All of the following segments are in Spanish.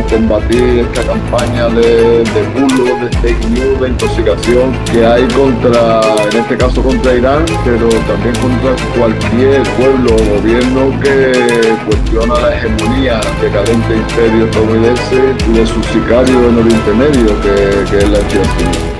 combatir esta campaña de bulos, de fake news, de intoxicación que hay contra, en este caso contra Irán, pero también contra cualquier pueblo o gobierno que cuestiona la hegemonía decadente imperio estadounidense y de sus sicarios en Oriente Medio, que es la entidad suní.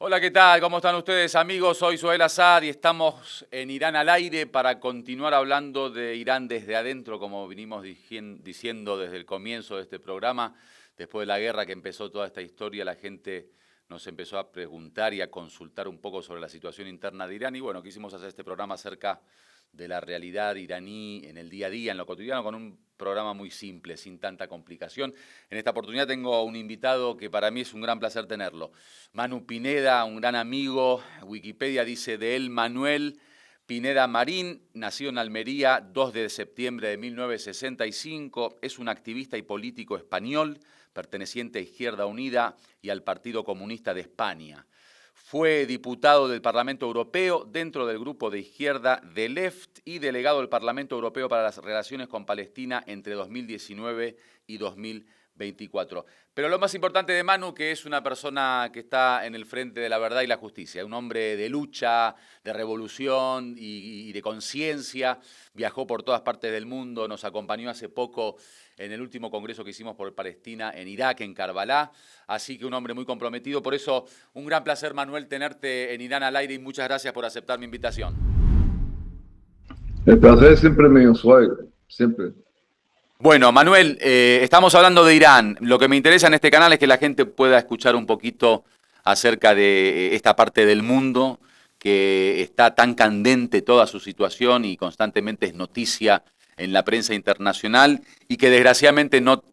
Hola, ¿qué tal? ¿Cómo están ustedes, amigos? Soy Suhail Azad y estamos en Irán al aire para continuar hablando de Irán desde adentro, como vinimos diciendo desde el comienzo de este programa. Después de la guerra que empezó toda esta historia, la gente nos empezó a preguntar y a consultar un poco sobre la situación interna de Irán. Y bueno, quisimos hacer este programa acerca de la realidad iraní en el día a día, en lo cotidiano, con un programa muy simple, sin tanta complicación. En esta oportunidad tengo un invitado que para mí es un gran placer tenerlo. Manu Pineda, un gran amigo. Wikipedia dice de él: Manuel Pineda Marín, nació en Almería 2 de septiembre de 1965. Es un activista y político español, perteneciente a Izquierda Unida y al Partido Comunista de España. Fue diputado del Parlamento Europeo dentro del grupo de izquierda de Left y delegado del Parlamento Europeo para las relaciones con Palestina entre 2019 y 2024. Pero lo más importante de Manu, que es una persona que está en el frente de la verdad y la justicia, un hombre de lucha, de revolución y de conciencia. Viajó por todas partes del mundo, nos acompañó hace poco en el último congreso que hicimos por Palestina en Irak, en Karbala. Así que un hombre muy comprometido. Por eso, un gran placer, Manuel, tenerte en Irán al aire y muchas gracias por aceptar mi invitación. El placer es siempre mío, Suhail, siempre. Bueno, Manuel, estamos hablando de Irán. Lo que me interesa en este canal es que la gente pueda escuchar un poquito acerca de esta parte del mundo que está tan candente toda su situación y constantemente es noticia en la prensa internacional y que desgraciadamente no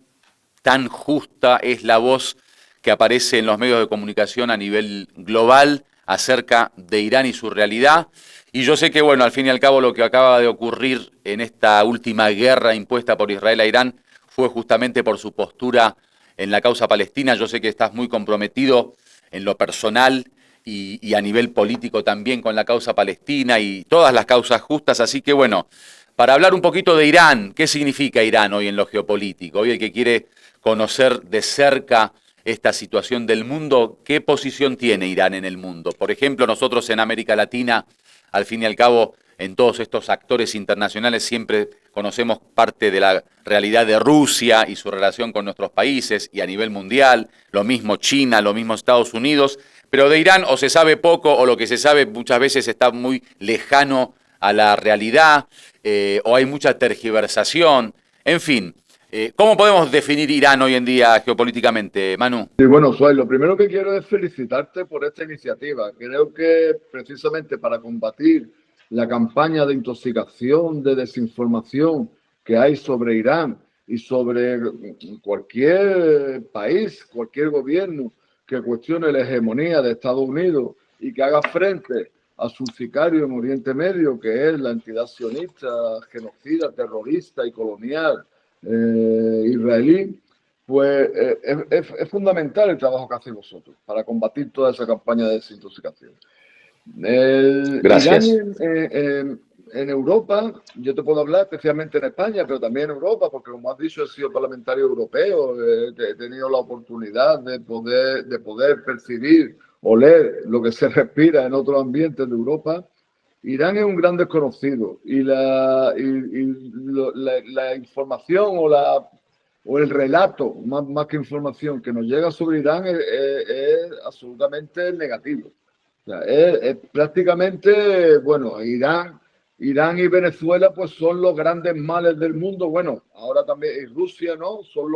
tan justa es la voz que aparece en los medios de comunicación a nivel global acerca de Irán y su realidad. Y yo sé que, bueno, al fin y al cabo lo que acaba de ocurrir en esta última guerra impuesta por Israel a Irán fue justamente por su postura en la causa palestina. Yo sé que estás muy comprometido en lo personal y a nivel político también con la causa palestina y todas las causas justas. Así que, bueno, para hablar un poquito de Irán, ¿qué significa Irán hoy en lo geopolítico? Hoy el que quiere conocer de cerca esta situación del mundo, ¿qué posición tiene Irán en el mundo? Por ejemplo, nosotros en América Latina, al fin y al cabo, en todos estos actores internacionales siempre conocemos parte de la realidad de Rusia y su relación con nuestros países y a nivel mundial, lo mismo China, lo mismo Estados Unidos, pero de Irán o se sabe poco o lo que se sabe muchas veces está muy lejano a la realidad o hay mucha tergiversación, en fin. ¿Cómo podemos definir Irán hoy en día geopolíticamente, Manu? Sí, bueno, Suhail, lo primero que quiero es felicitarte por esta iniciativa. Creo que precisamente para combatir la campaña de intoxicación, de desinformación que hay sobre Irán y sobre cualquier país, cualquier gobierno que cuestione la hegemonía de Estados Unidos y que haga frente a su sicario en Oriente Medio, que es la entidad sionista, genocida, terrorista y colonial israelí, pues es fundamental el trabajo que hacéis vosotros para combatir toda esa campaña de desintoxicación. Gracias. Irán en Europa, yo te puedo hablar especialmente en España, pero también en Europa, porque como has dicho, he sido parlamentario europeo, he tenido la oportunidad de poder percibir, oler lo que se respira en otros ambientes de Europa. Irán es un gran desconocido y la información o el relato, más que información, que nos llega sobre Irán es absolutamente negativo. O sea, es prácticamente, bueno, Irán y Venezuela pues son los grandes males del mundo. Bueno, ahora también y Rusia, ¿no? Son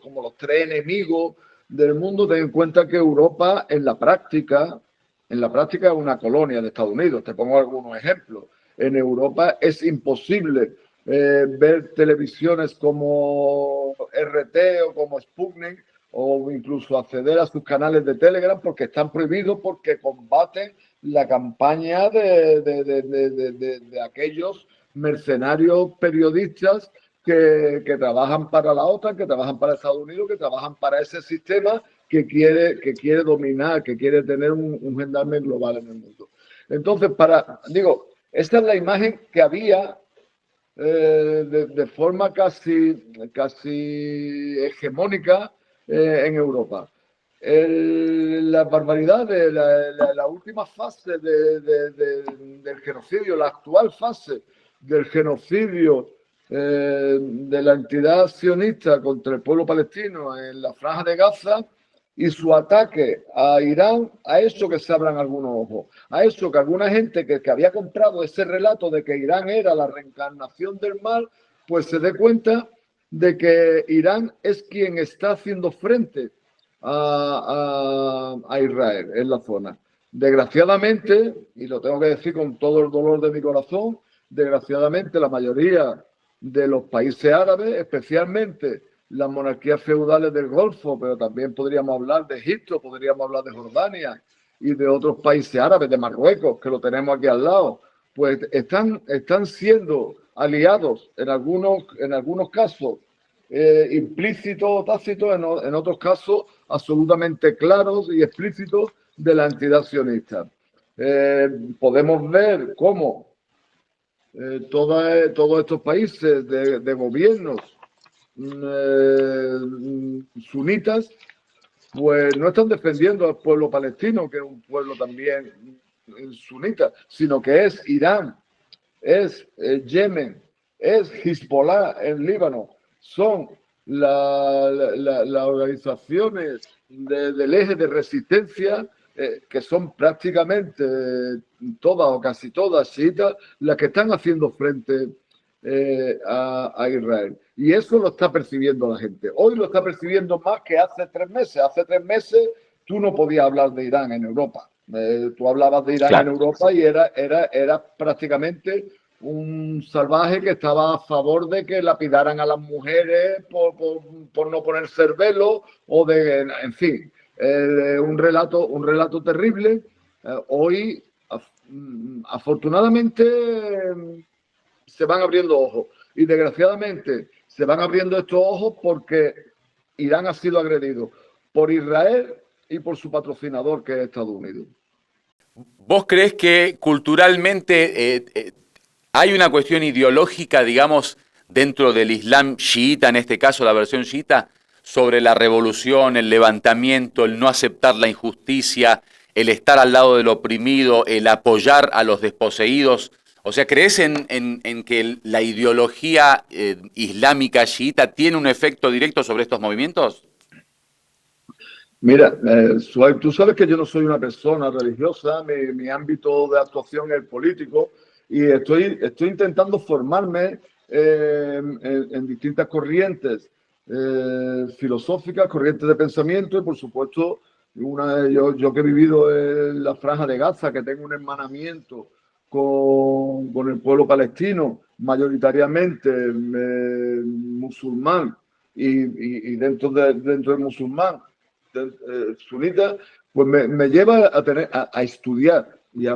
como los tres enemigos del mundo. Ten en cuenta que Europa en la práctica es una colonia de Estados Unidos. Te pongo algunos ejemplos. En Europa es imposible ver televisiones como RT o como Sputnik o incluso acceder a sus canales de Telegram porque están prohibidos porque combaten la campaña de aquellos mercenarios periodistas que trabajan para la OTAN, que trabajan para Estados Unidos, que trabajan para ese sistema que quiere dominar, que quiere tener un gendarme global en el mundo. Entonces, esta es la imagen que había de forma casi hegemónica en Europa. La barbaridad de la última fase del genocidio, la actual fase del genocidio de la entidad sionista contra el pueblo palestino en la Franja de Gaza y su ataque a Irán, a eso que se abran algunos ojos, a eso que alguna gente que había comprado ese relato de que Irán era la reencarnación del mal, pues se dé cuenta de que Irán es quien está haciendo frente a Israel en la zona. Desgraciadamente, y lo tengo que decir con todo el dolor de mi corazón, desgraciadamente la mayoría de los países árabes, especialmente las monarquías feudales del Golfo, pero también podríamos hablar de Egipto, podríamos hablar de Jordania y de otros países árabes, de Marruecos, que lo tenemos aquí al lado, pues están siendo aliados en algunos casos implícitos o tácitos, en otros casos absolutamente claros y explícitos de la entidad sionista. Podemos ver cómo todos estos países de gobiernos sunitas, pues no están defendiendo al pueblo palestino, que es un pueblo también sunita, sino que es Irán, es Yemen, es Hezbollah en Líbano, son las organizaciones del eje de resistencia que son prácticamente todas o casi todas chiitas, las que están haciendo frente a Israel. Y eso lo está percibiendo la gente. Hoy lo está percibiendo más que hace 3 meses. Hace 3 meses tú no podías hablar de Irán en Europa. Tú hablabas de Irán en Europa y era prácticamente un salvaje que estaba a favor de que lapidaran a las mujeres por no ponerse el velo o de, en fin, un relato terrible. Hoy, afortunadamente, se van abriendo ojos y desgraciadamente se van abriendo estos ojos porque Irán ha sido agredido por Israel y por su patrocinador, que es Estados Unidos. ¿Vos crees que culturalmente hay una cuestión ideológica, digamos, dentro del Islam chiita, en este caso la versión chiita, sobre la revolución, el levantamiento, el no aceptar la injusticia, el estar al lado del oprimido, el apoyar a los desposeídos? O sea, ¿crees en que la ideología islámica chiita tiene un efecto directo sobre estos movimientos? Mira, Suhaib, tú sabes que yo no soy una persona religiosa, mi ámbito de actuación es político y estoy intentando formarme en distintas corrientes filosóficas, corrientes de pensamiento y, por supuesto, yo que he vivido en la Franja de Gaza, que tengo un hermanamiento con el pueblo palestino, mayoritariamente musulmán y dentro del musulmán, sunita, pues me lleva a estudiar y a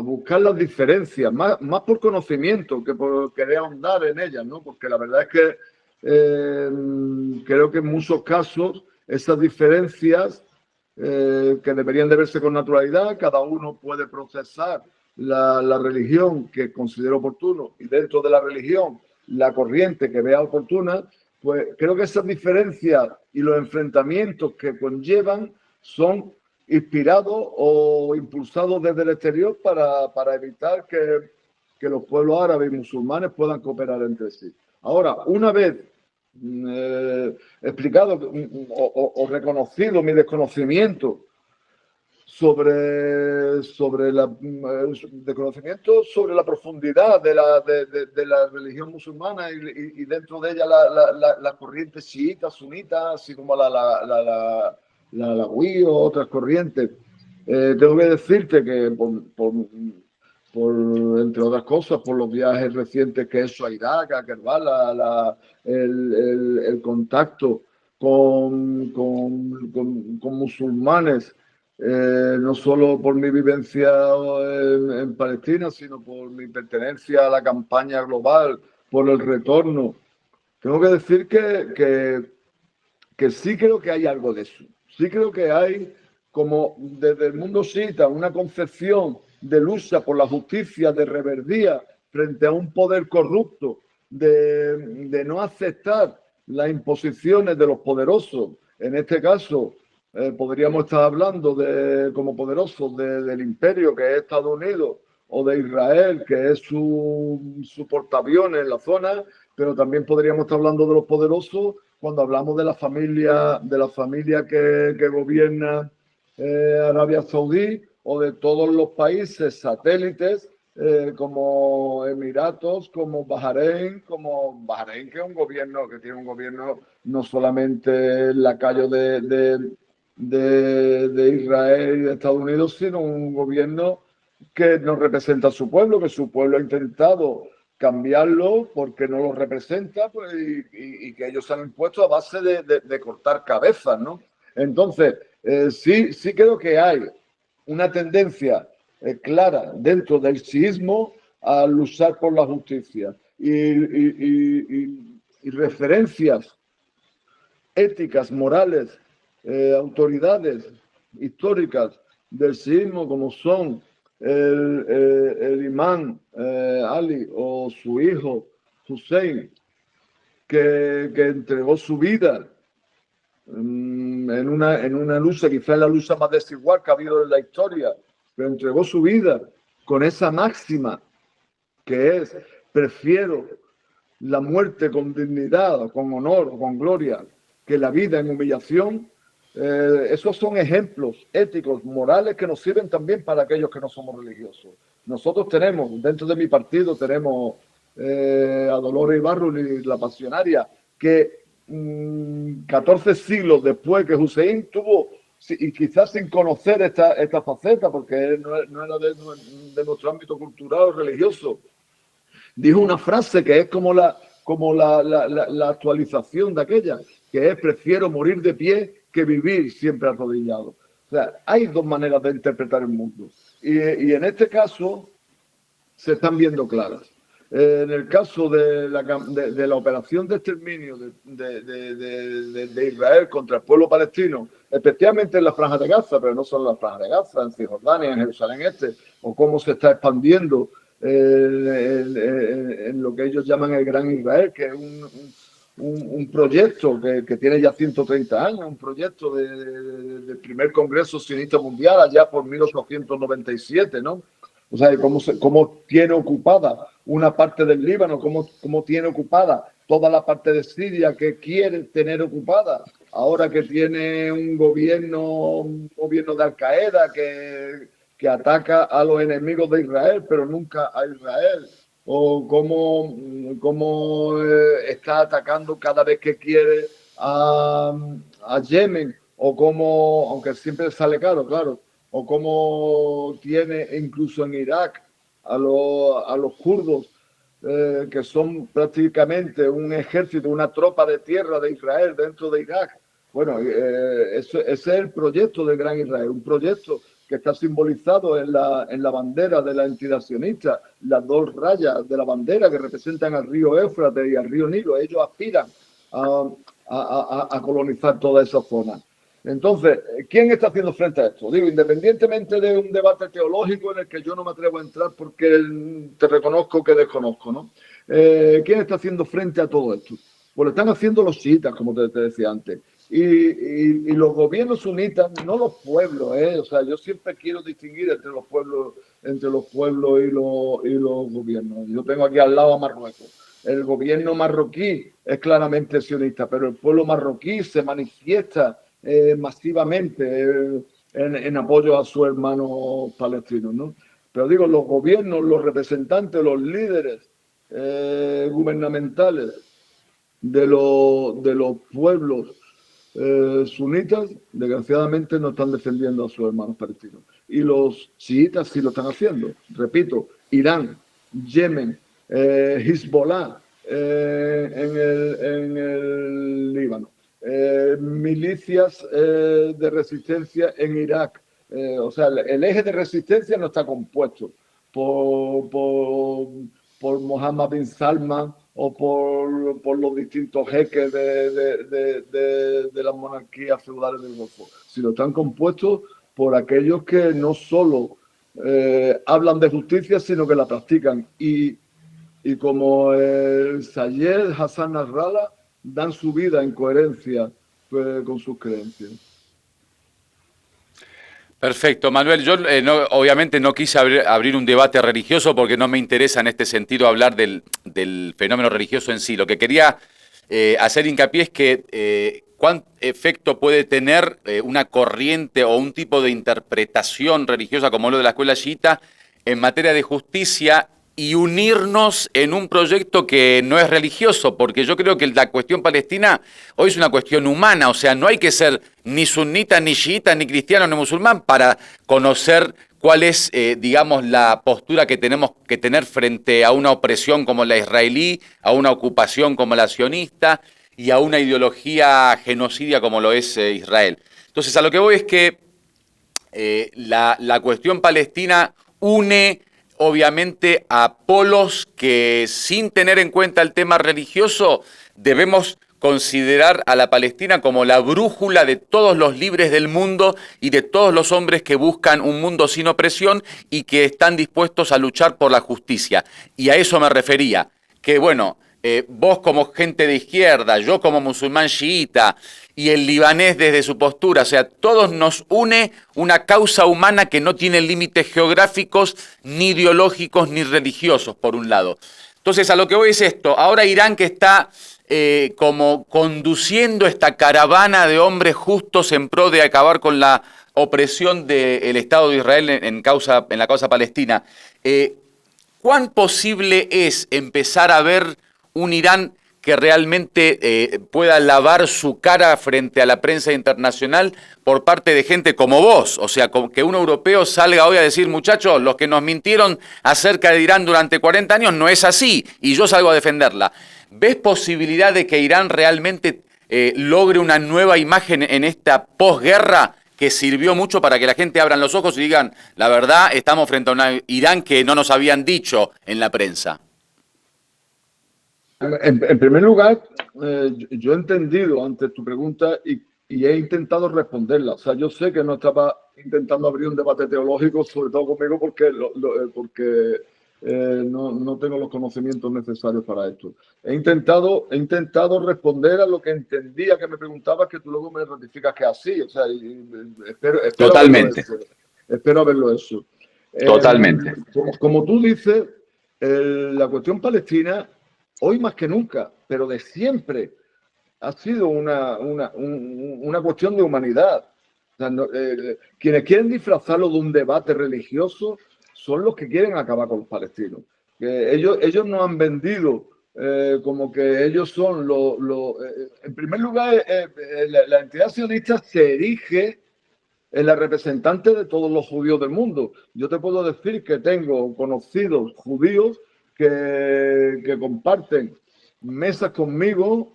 buscar las diferencias, más por conocimiento que por querer ahondar en ellas, ¿no? Porque la verdad es que creo que en muchos casos esas diferencias que deberían de verse con naturalidad, cada uno puede procesar la religión que considera oportuno y dentro de la religión la corriente que vea oportuna, pues creo que esas diferencias y los enfrentamientos que conllevan son inspirados o impulsados desde el exterior para evitar que los pueblos árabes y musulmanes puedan cooperar entre sí. Ahora, una vez explicado o reconocido mi desconocimiento sobre la profundidad de la religión musulmana y dentro de ella las corrientes chiitas, sunitas, así como la alawí o otras corrientes. Tengo que decirte que entre otras cosas, por los viajes recientes que he hecho a Irak, a Kerbala, el contacto con musulmanes, no solo por mi vivencia en Palestina, sino por mi pertenencia a la campaña global, por el retorno. Tengo que decir que sí creo que hay algo de eso. Sí creo que hay como desde el mundo chiita una concepción de lucha por la justicia, de reverdía frente a un poder corrupto, de no aceptar las imposiciones de los poderosos. En este caso, podríamos estar hablando como poderosos del imperio que es Estados Unidos, o de Israel, que es su portaaviones en la zona, pero también podríamos estar hablando de los poderosos cuando hablamos de la familia que gobierna Arabia Saudí, o de todos los países satélites como Emiratos, como Bahrein, que es un gobierno que tiene un gobierno no solamente lacayo de Israel y de Estados Unidos, sino un gobierno que no representa a su pueblo, que su pueblo ha intentado cambiarlo porque no lo representa, pues, y que ellos se han impuesto a base de cortar cabezas, ¿no? Entonces, sí creo que hay una tendencia clara dentro del chiismo a luchar por la justicia y referencias éticas, morales, autoridades históricas del chiismo como son el imán Ali o su hijo Hussein, que entregó su vida en una lucha, quizás la lucha más desigual que ha habido en la historia, pero entregó su vida con esa máxima que es: prefiero la muerte con dignidad, con honor, con gloria, que la vida en humillación. Esos son ejemplos éticos, morales, que nos sirven también para aquellos que no somos religiosos. Nosotros tenemos, dentro de mi partido, tenemos a Dolores Ibarruri, la pasionaria, que 14 siglos después que Hussein tuvo, y quizás sin conocer esta faceta, porque no era de nuestro ámbito cultural o religioso, dijo una frase que es como la actualización de aquella, que es: prefiero morir de pie que vivir siempre arrodillado. O sea, hay dos maneras de interpretar el mundo. Y en este caso se están viendo claras. En el caso de la operación de exterminio de Israel contra el pueblo palestino, especialmente en la Franja de Gaza, pero no solo en la Franja de Gaza, en Cisjordania, en Jerusalén Este, o cómo se está expandiendo en lo que ellos llaman el Gran Israel, que es un proyecto que tiene ya 130 años, un proyecto del primer Congreso Sionista Mundial allá por 1897, ¿no? O sea, cómo tiene ocupada una parte del Líbano, cómo tiene ocupada toda la parte de Siria que quiere tener ocupada, ahora que tiene un gobierno de Al-Qaeda que ataca a los enemigos de Israel, pero nunca a Israel, o cómo está atacando cada vez que quiere a Yemen, o cómo, aunque siempre sale caro, claro, o cómo tiene incluso en Irak a los kurdos, que son prácticamente un ejército, una tropa de tierra de Israel dentro de Irak. Bueno, ese es el proyecto del Gran Israel, un proyecto que está simbolizado en la bandera de la entidad sionista, las dos rayas de la bandera que representan al río Éufrates y al río Nilo. Ellos aspiran a colonizar toda esa zona. Entonces, ¿quién está haciendo frente a esto? Digo, independientemente de un debate teológico en el que yo no me atrevo a entrar porque te reconozco que desconozco, ¿no? ¿Quién está haciendo frente a todo esto? Pues lo están haciendo los chiitas, como te decía antes. Y los gobiernos sunitas, no los pueblos, o sea, yo siempre quiero distinguir entre los pueblos y los gobiernos. Yo tengo aquí al lado a Marruecos. El gobierno marroquí es claramente sionista, pero el pueblo marroquí se manifiesta masivamente en apoyo a sus hermanos palestinos, ¿no? Pero digo, los gobiernos, los representantes, los líderes gubernamentales de los pueblos sunitas, desgraciadamente no están defendiendo a sus hermanos palestinos. Y los chiitas sí lo están haciendo. Repito, Irán, Yemen, Hezbollah en el Líbano, milicias de resistencia en Irak. O sea, el eje de resistencia no está compuesto por Mohammed bin Salman o por los distintos jeques de las monarquías feudales del Golfo, sino están compuestos por aquellos que no solo hablan de justicia, sino que la practican. Y como el Sayed Hassan Nasrallah, dan su vida en coherencia con sus creencias. Perfecto, Manuel. Yo obviamente no quise abrir un debate religioso porque no me interesa en este sentido hablar del fenómeno religioso en sí. Lo que quería hacer hincapié es que cuán efecto puede tener una corriente o un tipo de interpretación religiosa como lo de la escuela chiita en materia de justicia y unirnos en un proyecto que no es religioso, porque yo creo que la cuestión palestina hoy es una cuestión humana, o sea, no hay que ser ni sunita, ni chiita, ni cristiano, ni musulmán para conocer cuál es, digamos, la postura que tenemos que tener frente a una opresión como la israelí, a una ocupación como la sionista y a una ideología genocidia como lo es Israel. Entonces, a lo que voy es que la cuestión palestina une obviamente a polos que sin tener en cuenta el tema religioso debemos considerar a la Palestina como la brújula de todos los libres del mundo y de todos los hombres que buscan un mundo sin opresión y que están dispuestos a luchar por la justicia. Y a eso me refería, que bueno, vos como gente de izquierda, yo como musulmán chiita y el libanés desde su postura, o sea, todos nos une una causa humana que no tiene límites geográficos, ni ideológicos, ni religiosos, por un lado. Entonces, a lo que voy es esto, ahora Irán que está como conduciendo esta caravana de hombres justos en pro de acabar con la opresión del Estado de Israel en la causa palestina, ¿cuán posible es empezar a ver un Irán que realmente pueda lavar su cara frente a la prensa internacional por parte de gente como vos? O sea, que un europeo salga hoy a decir, muchachos, los que nos mintieron acerca de Irán durante 40 años no es así, y yo salgo a defenderla. ¿Ves posibilidad de que Irán realmente logre una nueva imagen en esta posguerra que sirvió mucho para que la gente abran los ojos y digan, la verdad, estamos frente a un Irán que no nos habían dicho en la prensa? En primer lugar, yo he entendido antes tu pregunta y he intentado responderla. O sea, yo sé que no estaba intentando abrir un debate teológico, sobre todo conmigo, porque no tengo los conocimientos necesarios para esto. He intentado responder a lo que entendía que me preguntabas, que tú luego me ratificas que es así. O sea, espero Totalmente. haberlo hecho. Totalmente. Como tú dices, la cuestión palestina, hoy más que nunca, pero de siempre, ha sido una cuestión de humanidad. O sea, quienes quieren disfrazarlo de un debate religioso son los que quieren acabar con los palestinos. Ellos nos han vendido como que ellos son en primer lugar, la entidad sionista se erige en la representante de todos los judíos del mundo. Yo te puedo decir que tengo conocidos judíos que comparten mesas conmigo,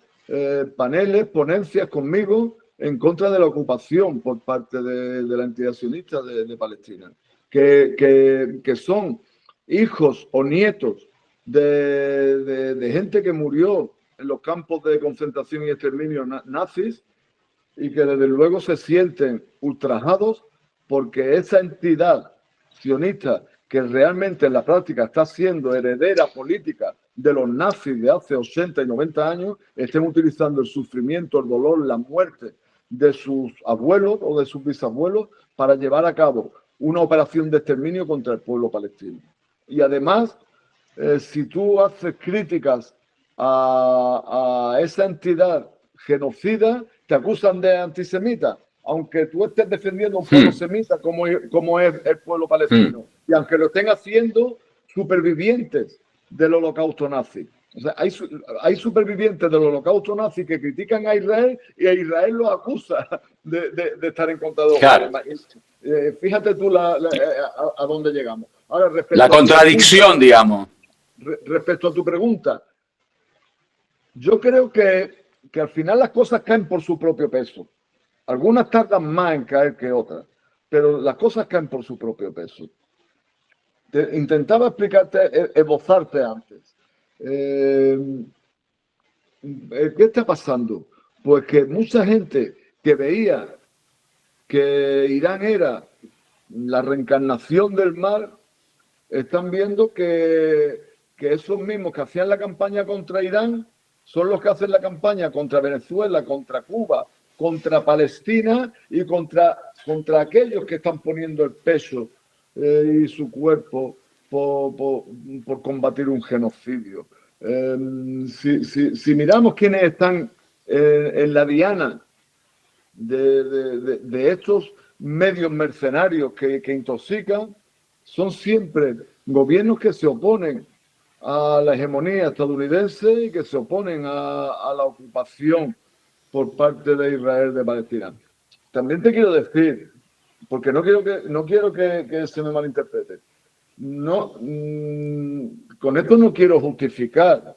paneles, ponencias conmigo en contra de la ocupación por parte de la entidad sionista de Palestina, que son hijos o nietos de gente que murió en los campos de concentración y exterminio nazis y que desde luego se sienten ultrajados porque esa entidad sionista que realmente en la práctica está siendo heredera política de los nazis de hace 80 y 90 años, estén utilizando el sufrimiento, el dolor, la muerte de sus abuelos o de sus bisabuelos para llevar a cabo una operación de exterminio contra el pueblo palestino. Y además, si tú haces críticas a esa entidad genocida, te acusan de antisemita, aunque tú estés defendiendo a un pueblo semita como es el pueblo palestino, y aunque lo estén haciendo supervivientes del holocausto nazi. O sea, hay supervivientes del holocausto nazi que critican a Israel y a Israel los acusa de estar en contra de Claro. Fíjate tú a dónde llegamos. Ahora, La contradicción, digamos. Respecto a tu pregunta, yo creo que al final las cosas caen por su propio peso. Algunas tardan más en caer que otras, pero las cosas caen por su propio peso. Intentaba explicarte, esbozarte antes. ¿Qué está pasando? Pues que mucha gente que veía que Irán era la reencarnación del mal, están viendo que esos mismos que hacían la campaña contra Irán son los que hacen la campaña contra Venezuela, contra Cuba, contra Palestina y contra aquellos que están poniendo el peso y su cuerpo por combatir un genocidio. Si miramos quiénes están en la diana de estos medios mercenarios que intoxican, son siempre gobiernos que se oponen a la hegemonía estadounidense y que se oponen a la ocupación por parte de Israel de Palestina. También te quiero decir, porque no quiero que se me malinterprete, con esto no quiero justificar,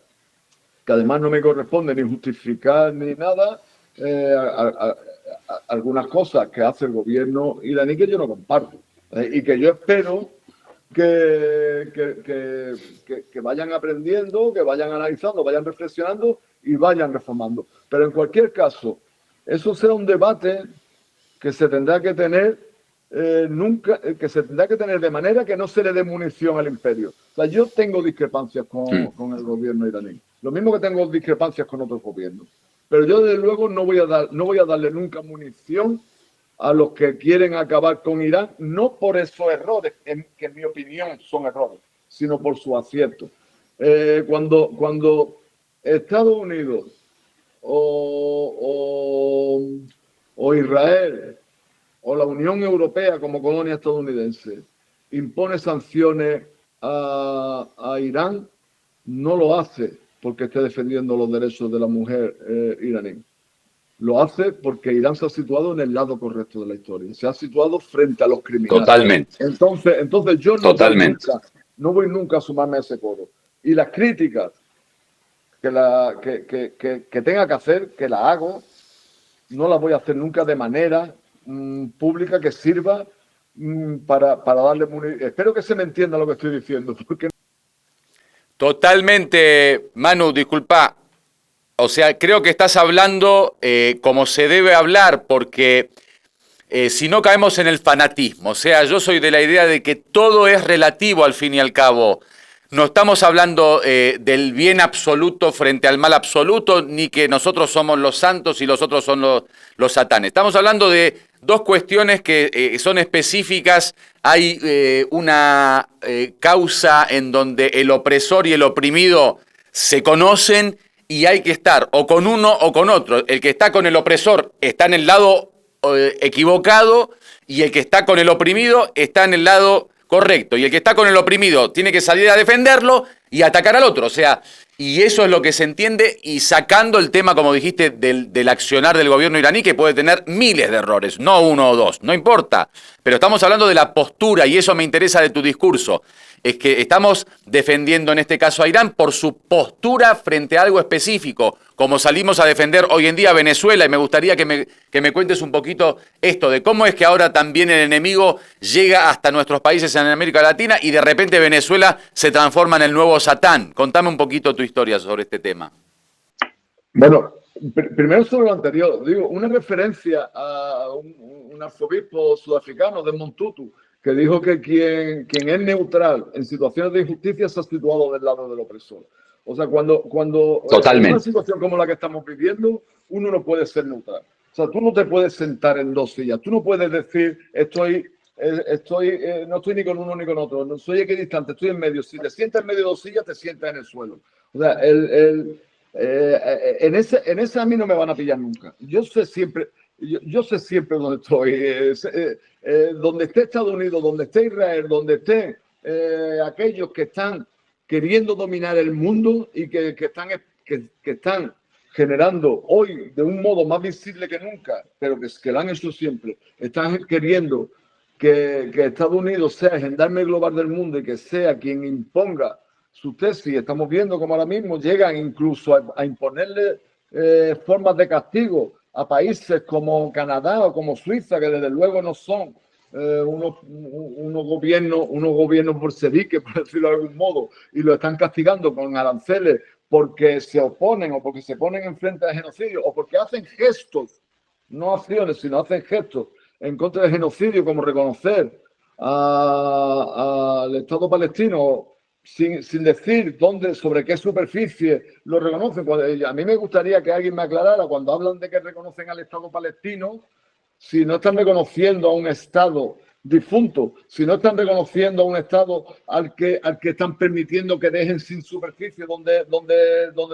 que además no me corresponde ni justificar ni nada, algunas cosas que hace el gobierno iraní que yo no comparto y que yo espero que vayan aprendiendo, que vayan analizando, vayan reflexionando y vayan reformando. Pero en cualquier caso, eso será un debate que se tendrá que tener de manera que no se le dé munición al imperio. O sea, yo tengo discrepancias con el gobierno iraní, lo mismo que tengo discrepancias con otros gobiernos. Pero yo, desde luego, no voy a darle nunca munición a los que quieren acabar con Irán, no por esos errores, que en mi opinión son errores, sino por su acierto. Cuando Estados Unidos o Israel o la Unión Europea como colonia estadounidense impone sanciones a Irán, no lo hace porque esté defendiendo los derechos de la mujer iraní. Lo hace porque Irán se ha situado en el lado correcto de la historia. Se ha situado frente a los criminales. Totalmente. Entonces yo no voy nunca a sumarme a ese coro. Y las críticas que tenga que hacer, que las hago, no las voy a hacer nunca de manera pública que sirva para darle munición. Espero que se me entienda lo que estoy diciendo. Porque... Totalmente, Manu, disculpa. O sea, creo que estás hablando como se debe hablar, porque si no caemos en el fanatismo. O sea, yo soy de la idea de que todo es relativo al fin y al cabo. No estamos hablando del bien absoluto frente al mal absoluto, ni que nosotros somos los santos y los otros son los satanes. Estamos hablando de dos cuestiones que son específicas. Hay una causa en donde el opresor y el oprimido se conocen y hay que estar o con uno o con otro. El que está con el opresor está en el lado equivocado y el que está con el oprimido está en el lado correcto. Y el que está con el oprimido tiene que salir a defenderlo y atacar al otro. O sea, y eso es lo que se entiende, y sacando el tema, como dijiste, del accionar del gobierno iraní, que puede tener miles de errores, no uno o dos, no importa. Pero estamos hablando de la postura, y eso me interesa de tu discurso. Es que estamos defendiendo en este caso a Irán por su postura frente a algo específico, como salimos a defender hoy en día a Venezuela, y me gustaría que me cuentes un poquito esto, de cómo es que ahora también el enemigo llega hasta nuestros países en América Latina y de repente Venezuela se transforma en el nuevo Satán. Contame un poquito tu historia sobre este tema. Bueno, primero sobre lo anterior, digo, una referencia a un arzobispo sudafricano, Desmond Tutu, que dijo que quien es neutral en situaciones de injusticia se ha situado del lado del opresor. O sea, cuando en una situación como la que estamos viviendo, uno no puede ser neutral. O sea, tú no te puedes sentar en dos sillas. Tú no puedes decir, no estoy ni con uno ni con otro, no soy equidistante, estoy en medio. Si te sientas en medio de dos sillas, te sientas en el suelo. O sea, en ese a mí no me van a pillar nunca. Yo sé siempre dónde estoy. Donde esté Estados Unidos, donde esté Israel, donde estén aquellos que están queriendo dominar el mundo y que están generando hoy de un modo más visible que nunca, pero que lo han hecho siempre, están queriendo que Estados Unidos sea el gendarme global del mundo y que sea quien imponga su tesis. Estamos viendo como ahora mismo llegan incluso a imponerle formas de castigo a países como Canadá o como Suiza, que desde luego no son unos gobiernos bolcheviques, por decirlo de algún modo, y lo están castigando con aranceles porque se oponen o porque se ponen en frente al genocidio o porque hacen gestos, no acciones, sino hacen gestos en contra del genocidio, como reconocer al Estado palestino sin decir dónde, sobre qué superficie lo reconocen. A mí me gustaría que alguien me aclarara cuando hablan de que reconocen al Estado palestino, si no están reconociendo a un Estado difunto, si no están reconociendo a un Estado al que están permitiendo que dejen sin superficie donde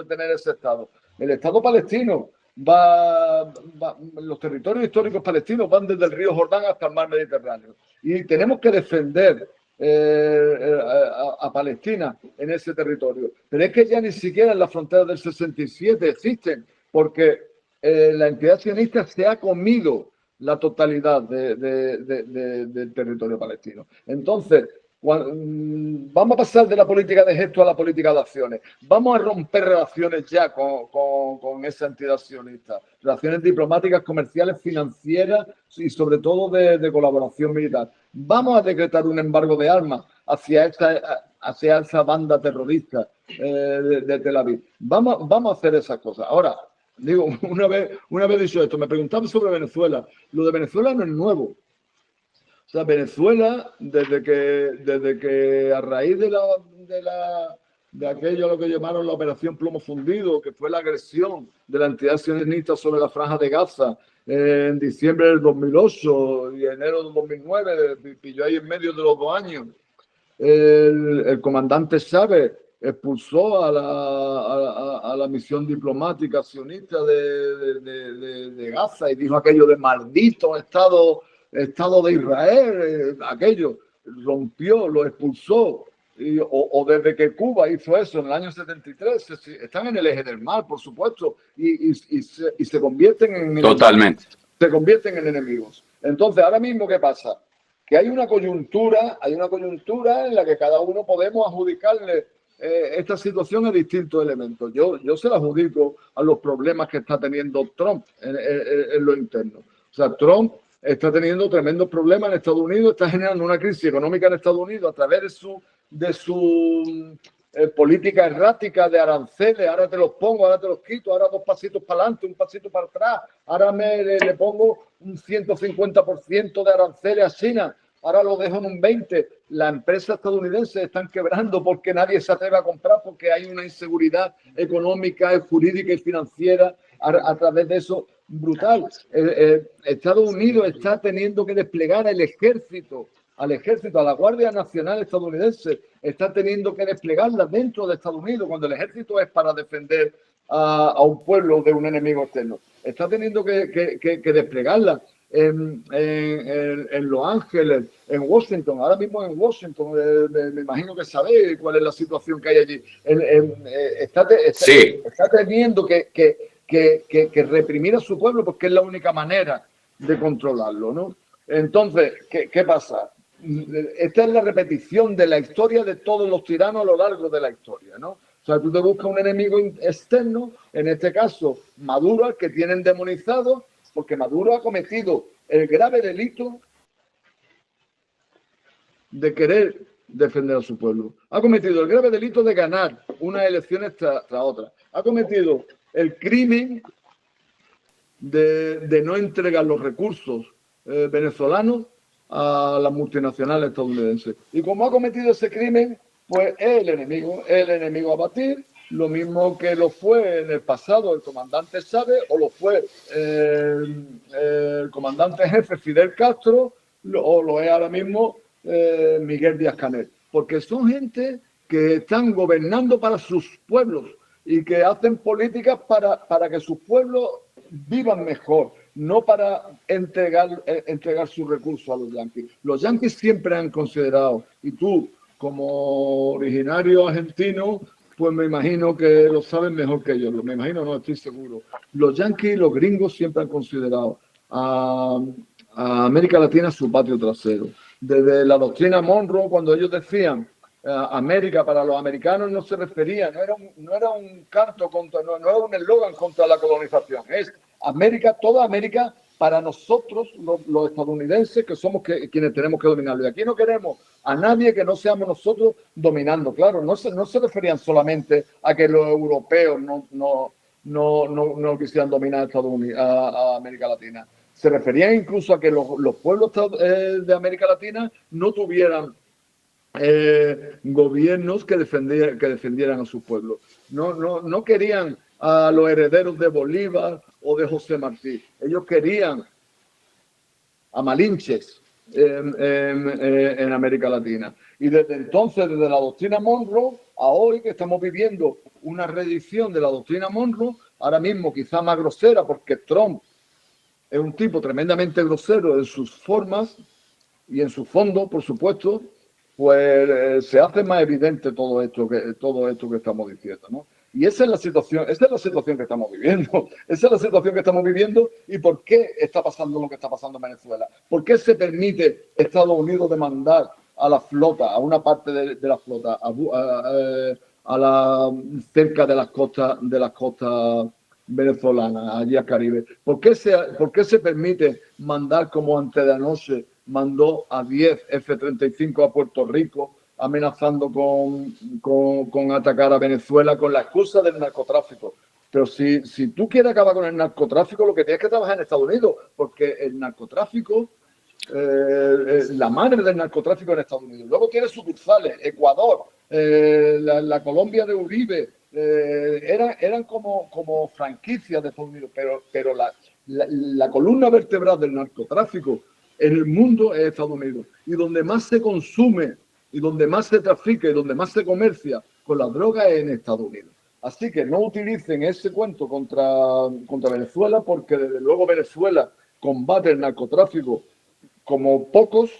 tener ese Estado. El Estado palestino los territorios históricos palestinos van desde el río Jordán hasta el mar Mediterráneo. Y tenemos que defender a Palestina en ese territorio. Pero es que ya ni siquiera en las fronteras del 67 existen, porque la entidad sionista se ha comido la totalidad del territorio palestino. Entonces, vamos a pasar de la política de gestos a la política de acciones. Vamos a romper relaciones ya con esa entidad sionista. Relaciones diplomáticas, comerciales, financieras y sobre todo de colaboración militar. Vamos a decretar un embargo de armas hacia esa banda terrorista de Tel Aviv. Vamos a hacer esas cosas. Ahora, digo, una vez dicho esto, me preguntaban sobre Venezuela. Lo de Venezuela no es nuevo. O sea, Venezuela, desde que a raíz de aquello lo que llamaron la Operación Plomo Fundido, que fue la agresión de la entidad sionista sobre la Franja de Gaza en diciembre del 2008 y enero del 2009, pilló ahí en medio de los 2 años, el comandante Chávez expulsó a la misión diplomática sionista de Gaza y dijo aquello de maldito Estado de Israel, aquello, rompió, lo expulsó. O desde que Cuba hizo eso en el año 73, están en el eje del mal, por supuesto, y se convierten en enemigos. Totalmente. Se convierten en enemigos. Entonces, ahora mismo, ¿qué pasa? Que hay una coyuntura en la que cada uno podemos adjudicarle esta situación a distintos elementos. Yo se la adjudico a los problemas que está teniendo Trump en lo interno. O sea, Trump está teniendo tremendos problemas en Estados Unidos, está generando una crisis económica en Estados Unidos a través de su política errática de aranceles. Ahora te los pongo, ahora te los quito, ahora 2 pasitos para adelante, 1 pasito para atrás, ahora le pongo un 150% de aranceles a China, ahora lo dejo en un 20%. Las empresas estadounidenses están quebrando porque nadie se atreve a comprar, porque hay una inseguridad económica, jurídica y financiera a través de eso brutal. Estados Unidos está teniendo que desplegar al ejército, a la Guardia Nacional estadounidense, está teniendo que desplegarla dentro de Estados Unidos, cuando el ejército es para defender a un pueblo de un enemigo externo. Está teniendo que desplegarla en Los Ángeles, en Washington, ahora mismo en Washington, me imagino que sabéis cuál es la situación que hay allí. Está teniendo que reprimir a su pueblo porque es la única manera de controlarlo, ¿no? Entonces, ¿qué pasa? Esta es la repetición de la historia de todos los tiranos a lo largo de la historia, ¿no? O sea, tú te buscas un enemigo externo, en este caso Maduro, al que tienen demonizado, porque Maduro ha cometido el grave delito de querer defender a su pueblo. Ha cometido el grave delito de ganar unas elecciones tras otras. Ha cometido el crimen de no entregar los recursos venezolanos a las multinacionales estadounidenses. Y como ha cometido ese crimen, pues es el enemigo a batir, lo mismo que lo fue en el pasado el comandante Chávez, o lo fue el comandante jefe Fidel Castro, o lo es ahora mismo Miguel Díaz-Canel. Porque son gente que están gobernando para sus pueblos y que hacen políticas para que sus pueblos vivan mejor, no para entregar sus recursos a los yanquis. Los yanquis siempre han considerado, y tú como originario argentino, pues me imagino que lo saben mejor que yo, me imagino, no estoy seguro. Los yanquis, los gringos siempre han considerado a América Latina su patio trasero. Desde la doctrina Monroe, cuando ellos decían América para los americanos, no se refería, no era un canto contra, no era un eslogan contra la colonización, es América, toda América para nosotros, los estadounidenses, que somos quienes tenemos que dominarlo. Y aquí no queremos a nadie que no seamos nosotros dominando. Claro, no se referían solamente a que los europeos no quisieran dominar a América Latina, Se referían incluso a que los pueblos de América Latina no tuvieran gobiernos que defendieran a su pueblo. No querían a los herederos de Bolívar o de José Martí. Ellos querían a Malinches en América Latina. Y desde entonces, desde la doctrina Monroe, a hoy que estamos viviendo una reedición de la doctrina Monroe, ahora mismo quizá más grosera, porque Trump es un tipo tremendamente grosero en sus formas y en su fondo, por supuesto, pues se hace más evidente todo esto que estamos diciendo, ¿no? Y esa es la situación que estamos viviendo. Esa es la situación que estamos viviendo. ¿Y por qué está pasando lo que está pasando en Venezuela? ¿Por qué se permite Estados Unidos demandar a la flota, a una parte de la flota, cerca de las costas venezolanas, allí al Caribe? ¿Por qué se permite mandar, como antes de anoche mandó a 10 F-35 a Puerto Rico, amenazando con atacar a Venezuela con la excusa del narcotráfico? Pero si tú quieres acabar con el narcotráfico, lo que tienes que trabajar en Estados Unidos, porque el narcotráfico, la madre del narcotráfico en Estados Unidos. Luego tiene sucursales, Ecuador, la Colombia de Uribe, eran como franquicias de Estados Unidos, pero la columna vertebral del narcotráfico en el mundo es Estados Unidos. Y donde más se consume, y donde más se trafica, y donde más se comercia con la droga es en Estados Unidos. Así que no utilicen ese cuento contra Venezuela, porque desde luego Venezuela combate el narcotráfico como pocos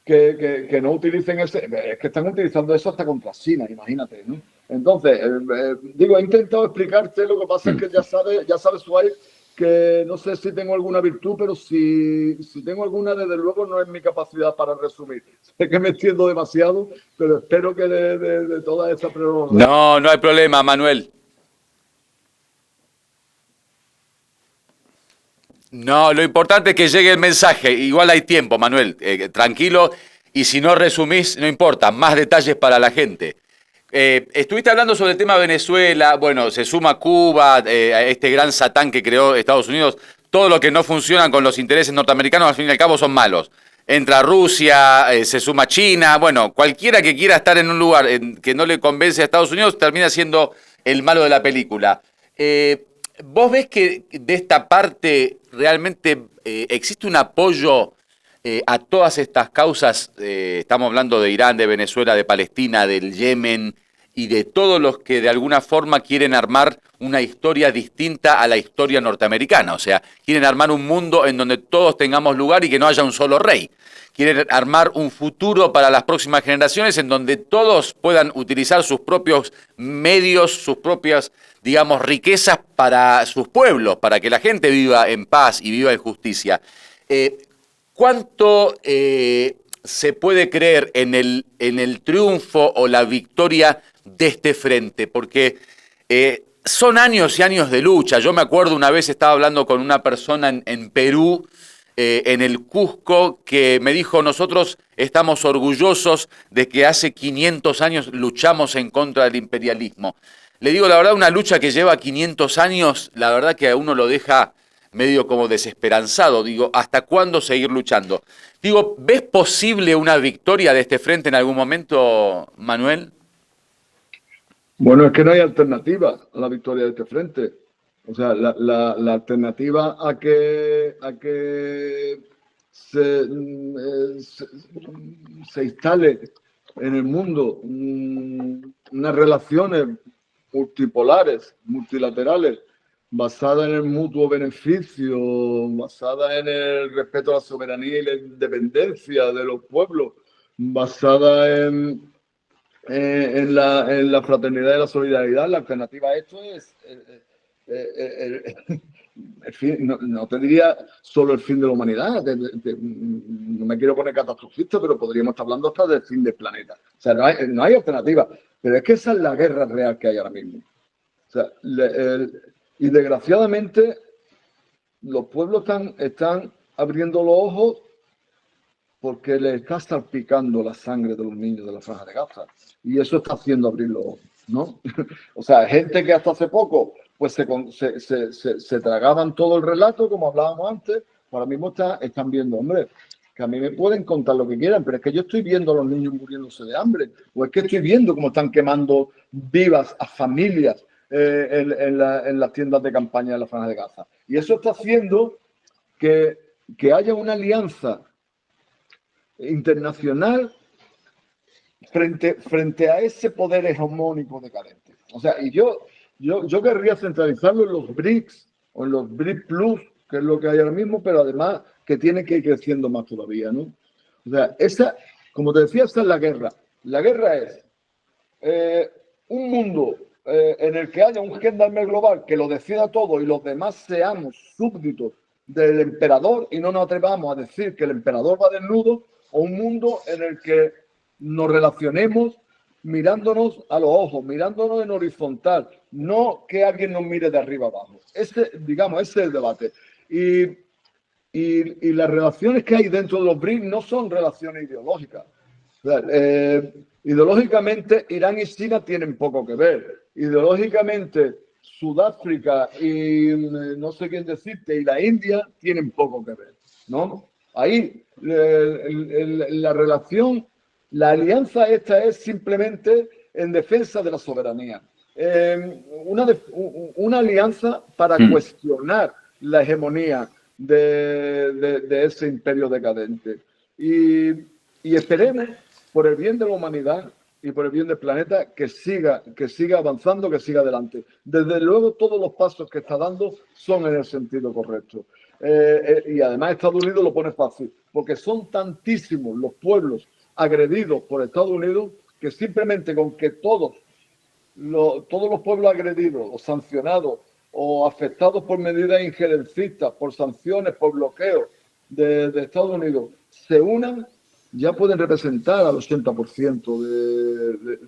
que no utilicen ese. Es que están utilizando eso hasta contra China, imagínate, ¿no? Entonces, he intentado explicarte, lo que pasa es que ya sabes, Suárez, que no sé si tengo alguna virtud, pero si tengo alguna, desde luego no es mi capacidad para resumir. Sé que me extiendo demasiado, pero espero que de toda esta prerrogativa... No hay problema, Manuel. No, lo importante es que llegue el mensaje. Igual hay tiempo, Manuel. Tranquilo. Y si no resumís, no importa. Más detalles para la gente. Estuviste hablando sobre el tema de Venezuela. Bueno, se suma Cuba, a este gran satán que creó Estados Unidos. Todo lo que no funciona con los intereses norteamericanos, al fin y al cabo, son malos. Entra Rusia, se suma China. Bueno, cualquiera que quiera estar en un lugar que no le convence a Estados Unidos termina siendo el malo de la película. ¿Vos ves que de esta parte realmente existe un apoyo a todas estas causas? Estamos hablando de Irán, de Venezuela, de Palestina, del Yemen y de todos los que de alguna forma quieren armar una historia distinta a la historia norteamericana. O sea, quieren armar un mundo en donde todos tengamos lugar y que no haya un solo rey. Quieren armar un futuro para las próximas generaciones en donde todos puedan utilizar sus propios medios, sus propias, digamos, riquezas para sus pueblos, para que la gente viva en paz y viva en justicia. ¿Cuánto se puede creer en el triunfo o la victoria de este frente? Porque son años y años de lucha. Yo me acuerdo una vez estaba hablando con una persona en Perú, en el Cusco, que me dijo: nosotros estamos orgullosos de que hace 500 años luchamos en contra del imperialismo. Le digo, la verdad, una lucha que lleva 500 años, la verdad que a uno lo deja medio como desesperanzado. Digo, ¿hasta cuándo seguir luchando? Digo, ¿ves posible una victoria de este frente en algún momento, Manuel? Bueno, es que no hay alternativa a la victoria de este frente. O sea, la alternativa a que se instale en el mundo unas relaciones multipolares, multilaterales, basadas en el mutuo beneficio, basadas en el respeto a la soberanía y la independencia de los pueblos, basada en la fraternidad y la solidaridad. La alternativa a esto es el fin, no te diría solo el fin de la humanidad, no me quiero poner catastrofista, pero podríamos estar hablando hasta del fin del planeta. O sea, no hay alternativa, pero es que esa es la guerra real que hay ahora mismo. O sea, y desgraciadamente los pueblos están abriendo los ojos porque les está salpicando la sangre de los niños de la Franja de Gaza. Y eso está haciendo abrir los ojos, ¿no? O sea, gente que hasta hace poco pues se tragaban todo el relato, como hablábamos antes, ahora mismo están viendo, hombre, que a mí me pueden contar lo que quieran, pero es que yo estoy viendo a los niños muriéndose de hambre, o es que estoy viendo cómo están quemando vivas a familias en las tiendas de campaña de la Franja de Gaza. Y eso está haciendo que haya una alianza internacional frente a ese poder hegemónico decadente. O sea, y yo querría centralizarlo en los BRICS o en los BRICS Plus, que es lo que hay ahora mismo, pero además que tiene que ir creciendo más todavía, ¿no? O sea, como te decía, esa es la guerra. La guerra es un mundo en el que haya un gendarme global que lo decida todo y los demás seamos súbditos del emperador y no nos atrevamos a decir que el emperador va desnudo, o un mundo en el que nos relacionemos mirándonos a los ojos, mirándonos en horizontal, no que alguien nos mire de arriba abajo. Ese es el debate. Y las relaciones que hay dentro de los BRICS no son relaciones ideológicas. O sea, ideológicamente, Irán y China tienen poco que ver. Ideológicamente, Sudáfrica y no sé quién decirte, y la India tienen poco que ver, ¿no? Ahí la relación, la alianza esta es simplemente en defensa de la soberanía. Una alianza para cuestionar la hegemonía de ese imperio decadente. Y esperemos, por el bien de la humanidad y por el bien del planeta, que siga avanzando, que siga adelante. Desde luego, todos los pasos que está dando son en el sentido correcto. Y además Estados Unidos lo pone fácil, porque son tantísimos los pueblos agredidos por Estados Unidos que simplemente con que todos los pueblos agredidos o sancionados o afectados por medidas injerencistas, por sanciones, por bloqueos de Estados Unidos, se unan, ya pueden representar al 80%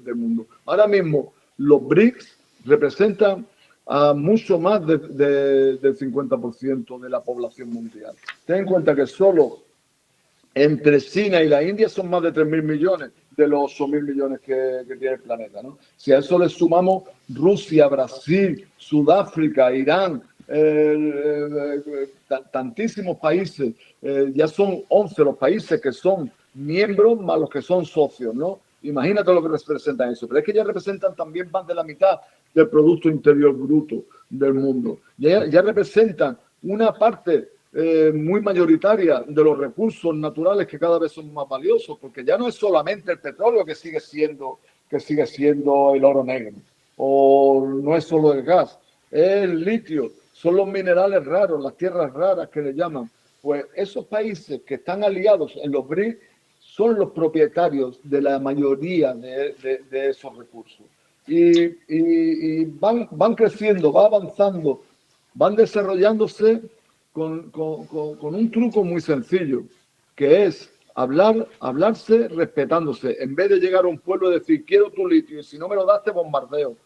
del mundo. Ahora mismo los BRICS representan a mucho más del 50% de la población mundial. Ten en cuenta que solo entre China y la India son más de 3.000 millones de los 8.000 millones que tiene el planeta, ¿no? Si a eso le sumamos Rusia, Brasil, Sudáfrica, Irán, tantísimos países, ya son 11 los países que son miembros más los que son socios, ¿no? Imagínate lo que representan eso. Pero es que ya representan también más de la mitad del Producto Interior Bruto del mundo. Ya representan una parte muy mayoritaria de los recursos naturales que cada vez son más valiosos, porque ya no es solamente el petróleo que sigue siendo el oro negro, o no es solo el gas, es el litio, son los minerales raros, las tierras raras que le llaman. Pues esos países que están aliados en los BRICS son los propietarios de la mayoría de esos recursos. Y van creciendo, va avanzando, van desarrollándose con un truco muy sencillo, que es hablarse respetándose. En vez de llegar a un pueblo y decir, quiero tu litio, y si no me lo das, te bombardeo.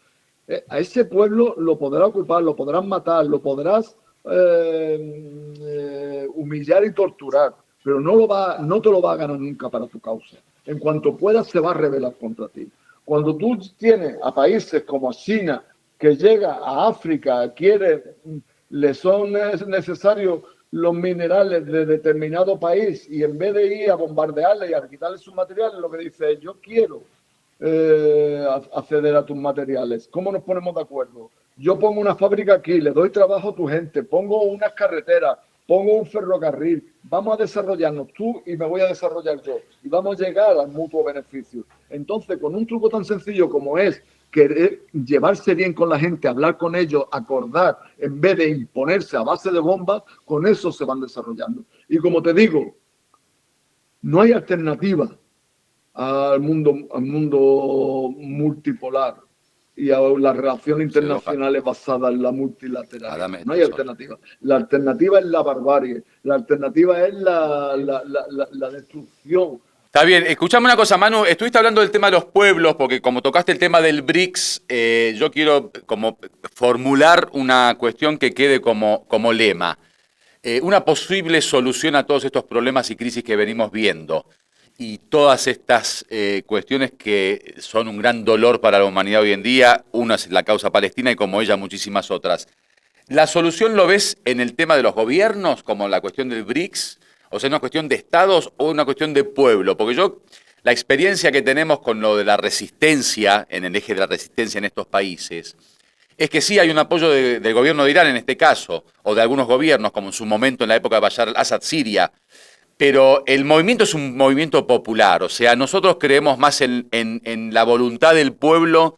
A ese pueblo lo podrás ocupar, lo podrás matar, lo podrás humillar y torturar, pero no te lo va a ganar nunca para tu causa. En cuanto pueda, se va a rebelar contra ti. Cuando tú tienes a países como China, que llega a África, le son necesarios los minerales de determinado país, y en vez de ir a bombardearle y a quitarle sus materiales, lo que dice es, yo quiero acceder a tus materiales. ¿Cómo nos ponemos de acuerdo? Yo pongo una fábrica aquí, le doy trabajo a tu gente, pongo unas carreteras, pongo un ferrocarril, vamos a desarrollarnos tú y me voy a desarrollar yo, y vamos a llegar al mutuo beneficio. Entonces, con un truco tan sencillo como es querer llevarse bien con la gente, hablar con ellos, acordar, en vez de imponerse a base de bombas, con eso se van desarrollando. Y como te digo, no hay alternativa al mundo multipolar y a las relaciones internacionales basadas en la multilateralidad. No hay alternativa. La alternativa es la barbarie. La alternativa es la destrucción. Está bien, escuchame una cosa, Manu, estuviste hablando del tema de los pueblos, porque como tocaste el tema del BRICS, yo quiero como formular una cuestión que quede como lema. Una posible solución a todos estos problemas y crisis que venimos viendo y todas estas cuestiones que son un gran dolor para la humanidad hoy en día, una es la causa palestina y como ella muchísimas otras. ¿La solución lo ves en el tema de los gobiernos, como la cuestión del BRICS? O sea, ¿una cuestión de estados o una cuestión de pueblo? Porque la experiencia que tenemos con lo de la resistencia, en el eje de la resistencia en estos países, es que sí hay un apoyo del gobierno de Irán en este caso, o de algunos gobiernos, como en su momento en la época de Bashar al-Assad, Siria, pero el movimiento es un movimiento popular, o sea, nosotros creemos más en la voluntad del pueblo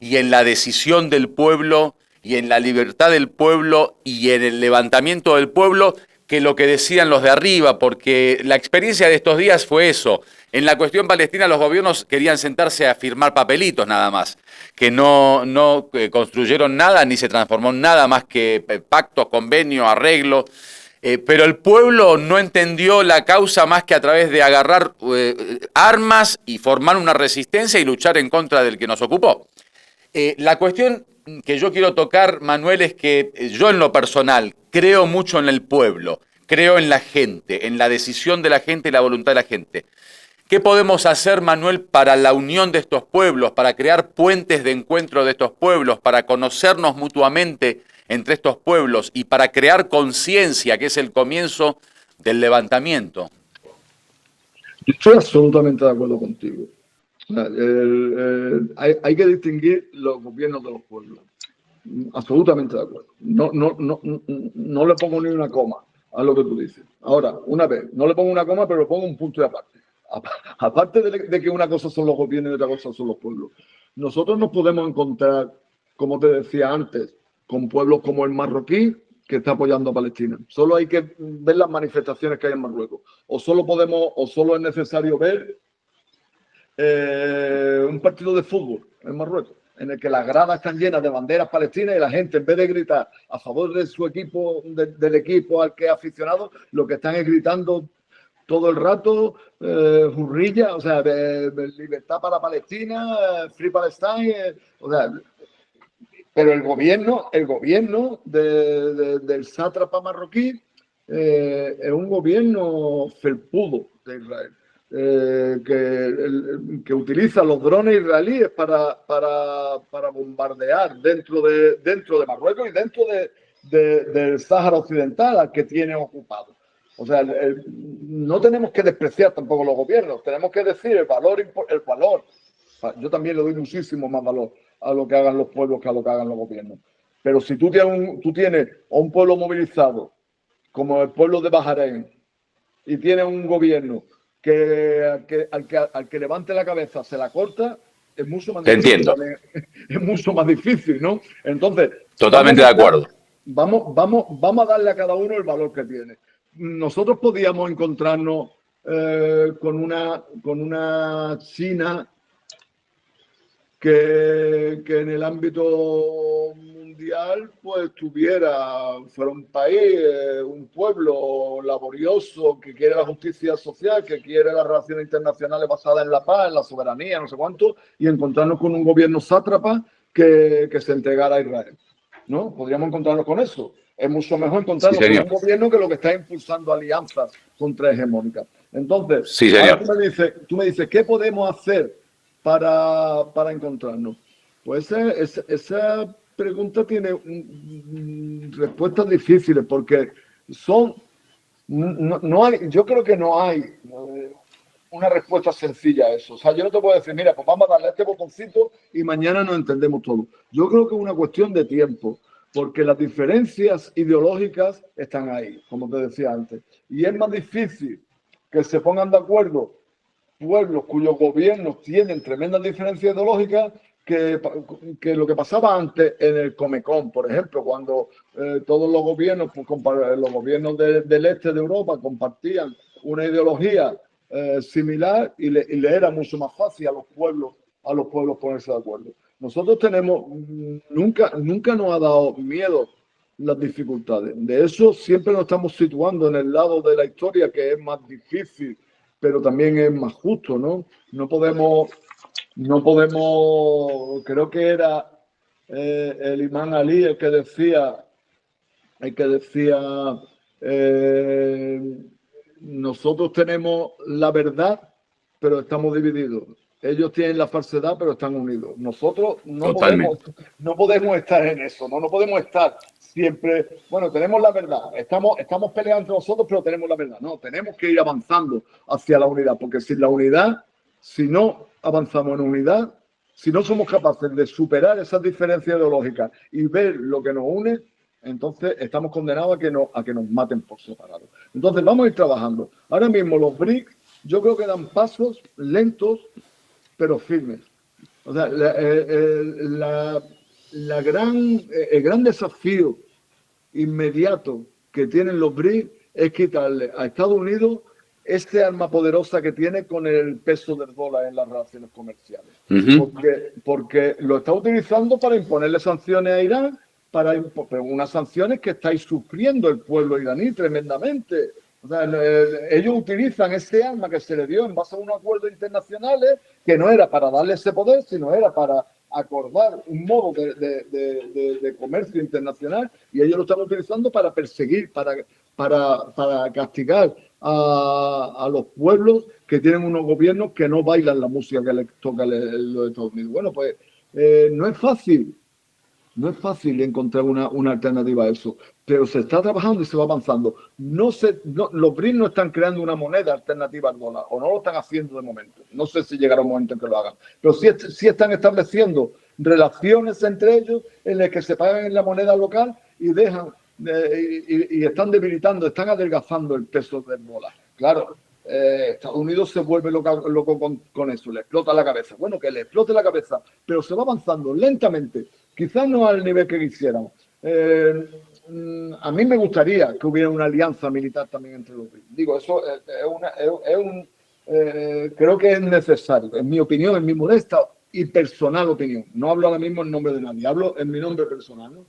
y en la decisión del pueblo y en la libertad del pueblo y en el levantamiento del pueblo que lo que decían los de arriba, porque la experiencia de estos días fue eso. En la cuestión palestina los gobiernos querían sentarse a firmar papelitos nada más, que no construyeron nada ni se transformó en nada más que pactos, convenios, arreglos. Pero el pueblo no entendió la causa más que a través de agarrar armas y formar una resistencia y luchar en contra del que nos ocupó. La cuestión que yo quiero tocar, Manuel, es que yo en lo personal creo mucho en el pueblo, creo en la gente, en la decisión de la gente y la voluntad de la gente. ¿Qué podemos hacer, Manuel, para la unión de estos pueblos, para crear puentes de encuentro de estos pueblos, para conocernos mutuamente entre estos pueblos y para crear conciencia, que es el comienzo del levantamiento? Yo estoy absolutamente de acuerdo contigo. O sea, hay que distinguir los gobiernos de los pueblos. Absolutamente de acuerdo. No le pongo ni una coma a lo que tú dices. Ahora, una vez, no le pongo una coma, pero le pongo un punto de aparte. Aparte de que una cosa son los gobiernos y otra cosa son los pueblos. Nosotros nos podemos encontrar, como te decía antes, con pueblos como el marroquí, que está apoyando a Palestina. Solo hay que ver las manifestaciones que hay en Marruecos. O solo es necesario ver un partido de fútbol en Marruecos, en el que las gradas están llenas de banderas palestinas y la gente, en vez de gritar a favor de su equipo, del equipo al que es aficionado, lo que están es gritando todo el rato, hurrilla, o sea, libertad para Palestina, Free Palestine, o sea, pero el gobierno del sátrapa marroquí es un gobierno felpudo de Israel. Que utiliza los drones israelíes para bombardear dentro de Marruecos y dentro del Sáhara Occidental, al que tiene ocupado. O sea, no tenemos que despreciar tampoco los gobiernos, tenemos que decir el valor. Yo también le doy muchísimo más valor a lo que hagan los pueblos que a lo que hagan los gobiernos. Pero si tú tienes a un pueblo movilizado, como el pueblo de Bahrein, y tienes un gobierno al que levante la cabeza se la corta, es mucho más Te difícil. entiendo. Es mucho más difícil, ¿no? Entonces, Totalmente de acuerdo. Vamos a darle a cada uno el valor que tiene. Nosotros podíamos encontrarnos con una China que en el ámbito mundial pues fuera un país, un pueblo laborioso que quiere la justicia social, que quiere las relaciones internacionales basadas en la paz, en la soberanía, no sé cuánto, y encontrarnos con un gobierno sátrapa que se entregara a Israel, ¿no? Podríamos encontrarnos con eso. Es mucho mejor encontrarnos con un gobierno que lo que está impulsando alianzas contrahegemónicas. Entonces, sí, ahora tú me dices, ¿qué podemos hacer para encontrarnos? Pues esa pregunta tiene respuestas difíciles porque yo creo que no hay una respuesta sencilla a eso. O sea, yo no te puedo decir, mira, pues vamos a darle a este botoncito y mañana nos entendemos todo. Yo creo que es una cuestión de tiempo, porque las diferencias ideológicas están ahí, como te decía antes. Y es más difícil que se pongan de acuerdo pueblos cuyos gobiernos tienen tremendas diferencias ideológicas que lo que pasaba antes en el Comecon, por ejemplo, cuando todos los gobiernos, los gobiernos del este de Europa compartían una ideología similar y le era mucho más fácil a los pueblos ponerse de acuerdo. Nosotros nunca nos ha dado miedo las dificultades. De eso siempre nos estamos situando en el lado de la historia que es más difícil, pero también es más justo, ¿no? No podemos, creo que era el imán Ali el que decía, nosotros tenemos la verdad, pero estamos divididos. Ellos tienen la falsedad, pero están unidos. Nosotros Totalmente. no podemos estar en eso, no podemos estar siempre, bueno, tenemos la verdad, estamos peleando entre nosotros, pero tenemos la verdad. No, tenemos que ir avanzando hacia la unidad, porque sin la unidad, si no avanzamos en unidad, si no somos capaces de superar esas diferencias ideológicas y ver lo que nos une, entonces estamos condenados a que nos maten por separado. Entonces vamos a ir trabajando. Ahora mismo los BRICS, yo creo que dan pasos lentos, pero firmes. O sea, el gran desafío inmediato que tienen los BRICS es quitarle a Estados Unidos este arma poderosa que tiene con el peso del dólar en las relaciones comerciales. Porque lo está utilizando para imponerle sanciones a Irán, para unas sanciones que estáis sufriendo el pueblo iraní tremendamente. O sea, ellos utilizan ese arma que se le dio en base a unos acuerdos internacionales que no era para darle ese poder, sino era para acordar un modo de comercio internacional, y ellos lo están utilizando para perseguir, para castigar a los pueblos que tienen unos gobiernos que no bailan la música que les toca los Estados Unidos. Bueno, pues no es fácil. No es fácil encontrar una alternativa a eso, pero se está trabajando y se va avanzando. Los BRICS no están creando una moneda alternativa al dólar, o no lo están haciendo de momento. No sé si llegará un momento en que lo hagan, pero sí están estableciendo relaciones entre ellos en las que se pagan en la moneda local y están debilitando, están adelgazando el peso del dólar. Claro. Estados Unidos se vuelve loco con eso, le explota la cabeza. Bueno, que le explote la cabeza, pero se va avanzando lentamente, quizás no al nivel que quisiéramos. A mí me gustaría que hubiera una alianza militar también entre los BRICS. Digo, eso creo que es necesario, en mi opinión, en mi modesta y personal opinión. No hablo ahora mismo en nombre de nadie, hablo en mi nombre personal, ¿no?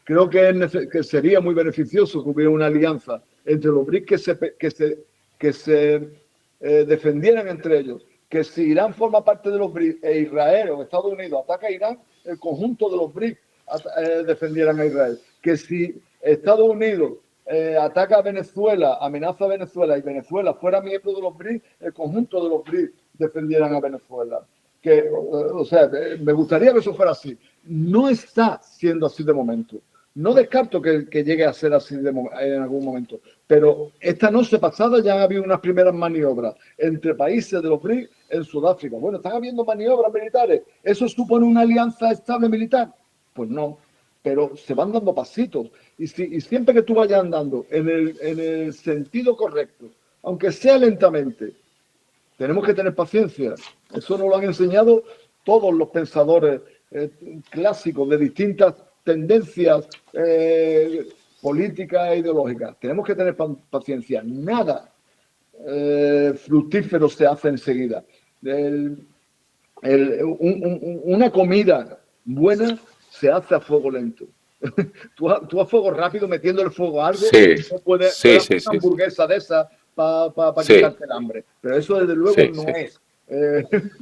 Creo que sería muy beneficioso que hubiera una alianza entre los BRICS que se defendieran entre ellos, que si Irán forma parte de los BRICS e Israel o Estados Unidos ataca a Irán, el conjunto de los BRICS defendieran a Israel, que si Estados Unidos ataca a Venezuela, amenaza a Venezuela y Venezuela fuera miembro de los BRICS, el conjunto de los BRICS defendieran a Venezuela. O sea, me gustaría que eso fuera así. No está siendo así de momento. No descarto que llegue a ser así en algún momento, pero esta noche pasada ya ha habido unas primeras maniobras entre países de los BRICS en Sudáfrica. Bueno, están habiendo maniobras militares. ¿Eso supone una alianza estable militar? Pues no, pero se van dando pasitos. Y siempre que tú vayas andando en el sentido correcto, aunque sea lentamente, tenemos que tener paciencia. Eso nos lo han enseñado todos los pensadores clásicos de distintas tendencias políticas e ideológicas. Tenemos que tener paciencia. Nada fructífero se hace enseguida. Una comida buena se hace a fuego lento. tú a fuego rápido metiendo el fuego a algo, no puedes hacer una hamburguesa de esa para quitarte el hambre. Pero eso desde luego no es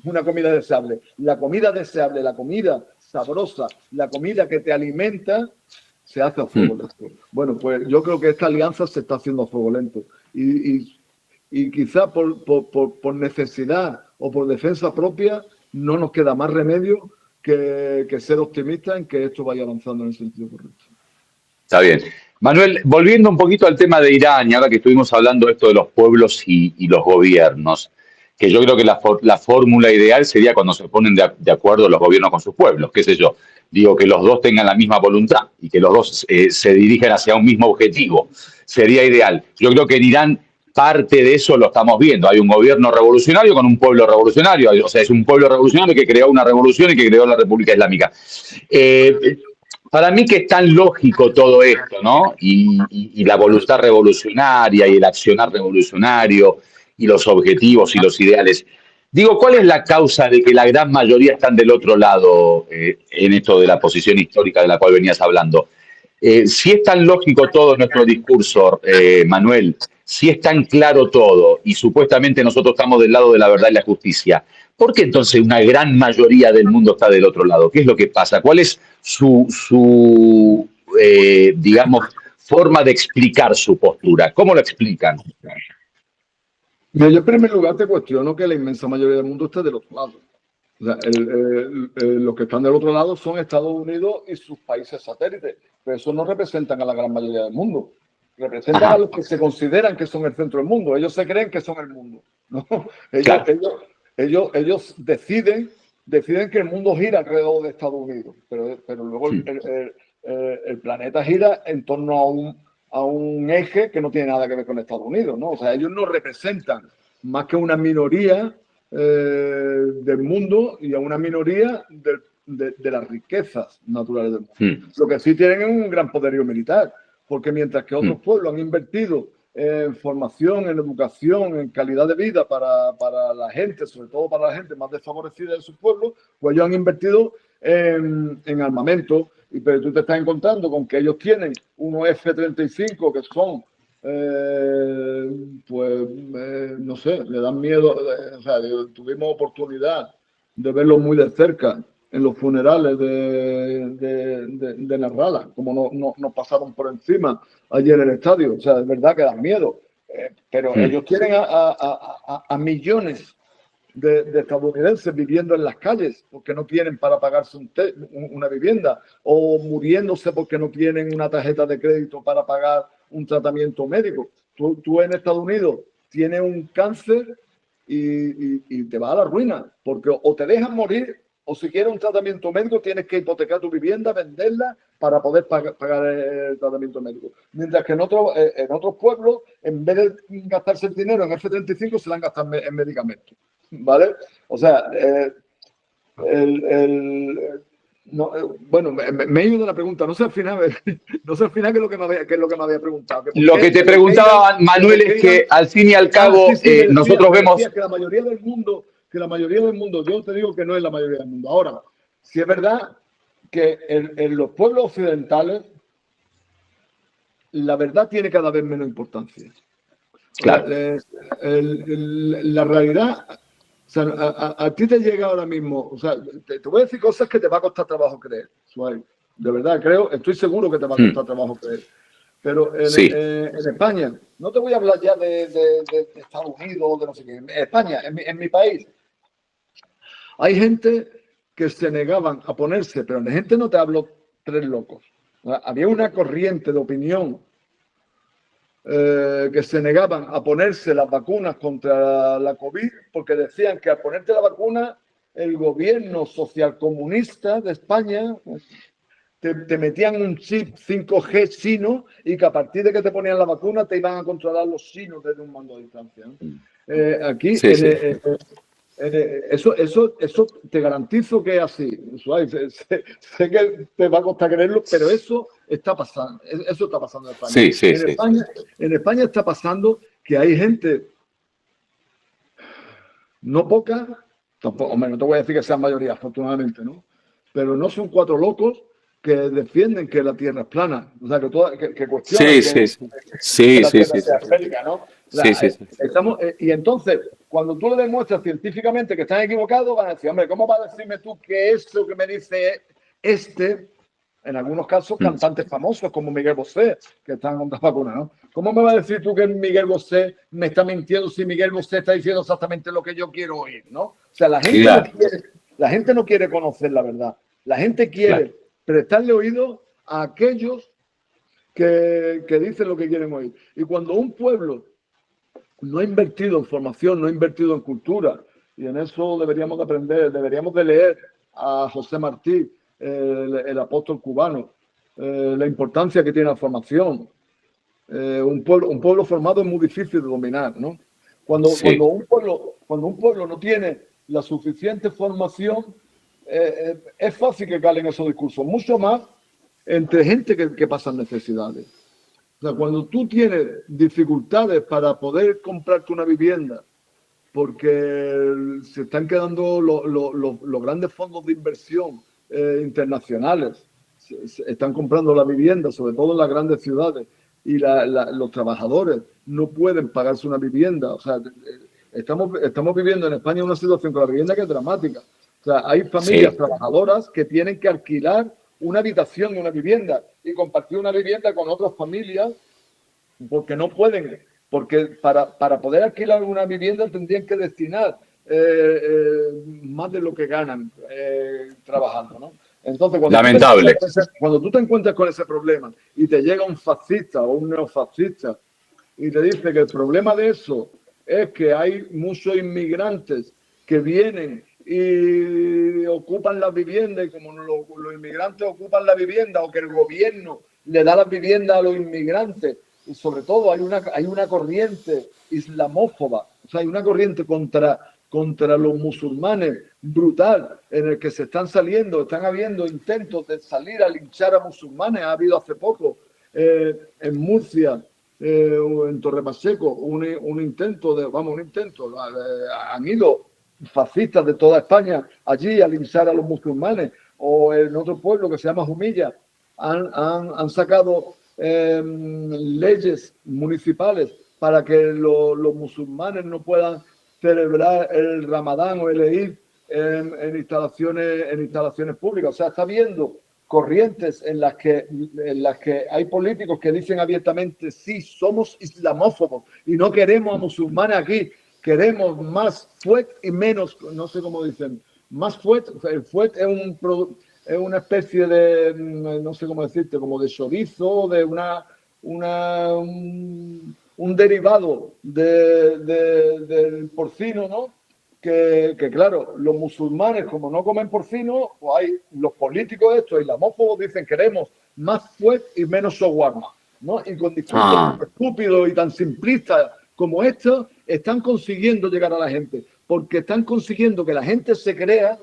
una comida deseable. La comida deseable, la comida sabrosa, la comida que te alimenta, se hace a fuego lento. Bueno, pues yo creo que esta alianza se está haciendo a fuego lento. Y quizá por necesidad o por defensa propia no nos queda más remedio que ser optimistas en que esto vaya avanzando en el sentido correcto. Está bien. Manuel, volviendo un poquito al tema de Irán, y ahora que estuvimos hablando de esto de los pueblos y los gobiernos, que yo creo que la fórmula ideal sería cuando se ponen de acuerdo los gobiernos con sus pueblos, qué sé yo. Digo, que los dos tengan la misma voluntad y que los dos se dirigen hacia un mismo objetivo. Sería ideal. Yo creo que en Irán parte de eso lo estamos viendo. Hay un gobierno revolucionario con un pueblo revolucionario. O sea, es un pueblo revolucionario que creó una revolución y que creó la República Islámica. Para mí que es tan lógico todo esto, ¿no? Y la voluntad revolucionaria y el accionar revolucionario y los objetivos y los ideales. Digo, ¿cuál es la causa de que la gran mayoría están del otro lado en esto de la posición histórica de la cual venías hablando? Si es tan lógico todo nuestro discurso, Manuel, si es tan claro todo y supuestamente nosotros estamos del lado de la verdad y la justicia, ¿por qué entonces una gran mayoría del mundo está del otro lado? ¿Qué es lo que pasa? ¿Cuál es su digamos, forma de explicar su postura? ¿Cómo lo explican? Yo en primer lugar te cuestiono que la inmensa mayoría del mundo esté del otro lado. O sea, los que están del otro lado son Estados Unidos y sus países satélites, pero eso no representan a la gran mayoría del mundo. Representan a los que se consideran que son el centro del mundo. Ellos se creen que son el mundo, ¿no? Ellos deciden que el mundo gira alrededor de Estados Unidos, pero luego el planeta gira en torno a un eje que no tiene nada que ver con Estados Unidos, ¿no? O sea, ellos no representan más que una minoría del mundo y a una minoría de las riquezas naturales del mundo. Lo que sí tienen es un gran poderío militar, porque mientras que otros pueblos han invertido en formación, en educación, en calidad de vida para la gente, sobre todo para la gente más desfavorecida de sus pueblos, pues ellos han invertido en armamento. Pero tú te estás encontrando con que ellos tienen unos F-35 que son, no sé, le dan miedo. O sea, tuvimos oportunidad de verlos muy de cerca en los funerales de Narrala, como nos pasaron por encima ayer en el estadio. O sea, es verdad que dan miedo, pero ellos tienen a millones de estadounidenses viviendo en las calles porque no tienen para pagarse una vivienda, o muriéndose porque no tienen una tarjeta de crédito para pagar un tratamiento médico. Tú en Estados Unidos tienes un cáncer y te vas a la ruina, porque o te dejan morir, o si quieres un tratamiento médico tienes que hipotecar tu vivienda, venderla para poder pagar el tratamiento médico. Mientras que en otros pueblos, en vez de gastarse el dinero en F-35, se la han gastado en medicamentos. ¿Vale? O sea, no, bueno, me he ido de la pregunta. No sé al final qué es lo que me había preguntado. Lo que te preguntaba, Manuel, es que al fin y al cabo nosotros vemos que la mayoría del mundo, yo te digo que no es la mayoría del mundo. Ahora, sí es verdad que en los pueblos occidentales la verdad tiene cada vez menos importancia. Claro. La realidad. O sea, a ti te llega ahora mismo, o sea, te voy a decir cosas que te va a costar trabajo creer, Suárez. De verdad, estoy seguro que te va a costar trabajo creer. Pero en España, no te voy a hablar ya de Estados Unidos o de no sé qué. En España, en mi país, hay gente que se negaban a ponerse, pero de gente no te hablo tres locos. Había una corriente de opinión que se negaban a ponerse las vacunas contra la COVID porque decían que al ponerte la vacuna el gobierno socialcomunista de España te metían un chip 5G chino y que a partir de que te ponían la vacuna te iban a controlar los chinos desde un mando de distancia, ¿no? Aquí eso te garantizo que es así. Sé que te va a costar creerlo, pero eso está pasando. Eso está pasando en España. En España está pasando que hay gente, no poca, tampoco, hombre, no te voy a decir que sean mayoría, afortunadamente, ¿no? Pero no son cuatro locos que defienden que la Tierra es plana, o sea, que cuestionan que la Tierra sea esférica, ¿no? Y entonces, cuando tú le demuestras científicamente que están equivocados, van a decir, hombre, ¿cómo vas a decirme tú que eso que me dice en algunos casos, cantantes famosos como Miguel Bosé, que están contra vacunas, ¿no? ¿Cómo me vas a decir tú que Miguel Bosé me está mintiendo si Miguel Bosé está diciendo exactamente lo que yo quiero oír, ¿no? O sea, la gente no quiere conocer la verdad. La gente quiere prestarle oído a aquellos que dicen lo que quieren oír. Y cuando un pueblo no ha invertido en formación, no ha invertido en cultura, y en eso deberíamos de aprender, deberíamos de leer a José Martí, el apóstol cubano, la importancia que tiene la formación. Un pueblo formado es muy difícil de dominar, ¿no? Cuando un pueblo no tiene la suficiente formación, es fácil que calen esos discursos, mucho más entre gente que pasa necesidades. O sea, cuando tú tienes dificultades para poder comprarte una vivienda, porque se están quedando los grandes fondos de inversión internacionales, se están comprando la vivienda, sobre todo en las grandes ciudades, y los trabajadores no pueden pagarse una vivienda. O sea, estamos viviendo en España una situación con la vivienda que es dramática. O sea, hay familias trabajadoras que tienen que alquilar una habitación de una vivienda y compartir una vivienda con otras familias porque no pueden, porque para poder alquilar una vivienda tendrían que destinar más de lo que ganan trabajando, ¿no? Entonces, lamentable. Cuando tú te encuentras con ese problema y te llega un fascista o un neofascista y te dice que el problema de eso es que hay muchos inmigrantes que vienen y ocupan las viviendas, y como los inmigrantes ocupan la vivienda, o que el gobierno le da las viviendas a los inmigrantes, y sobre todo hay una corriente islamófoba, o sea, hay una corriente contra los musulmanes brutal, en el que están habiendo intentos de salir a linchar a musulmanes. Ha habido hace poco en Murcia, o en Torrepacheco, un intento, han ido fascistas de toda España allí a linchar a los musulmanes, o en otro pueblo que se llama Jumilla, han sacado leyes municipales para que los musulmanes no puedan celebrar el Ramadán o el Eid en instalaciones públicas. O sea, está habiendo corrientes en las que hay políticos que dicen abiertamente: sí, somos islamófobos y no queremos a musulmanes aquí, queremos más fuet y menos, no sé cómo dicen, más fuet. El fuet es una especie de, no sé cómo decirte, como de chorizo, de un derivado del porcino, ¿no? Que claro, los musulmanes, como no comen porcino, pues hay los políticos estos islamófobos dicen: queremos más fuet y menos shawarma, ¿no? Y con discursos tan estúpidos y tan simplistas como estos, están consiguiendo llegar a la gente, porque están consiguiendo que la gente se crea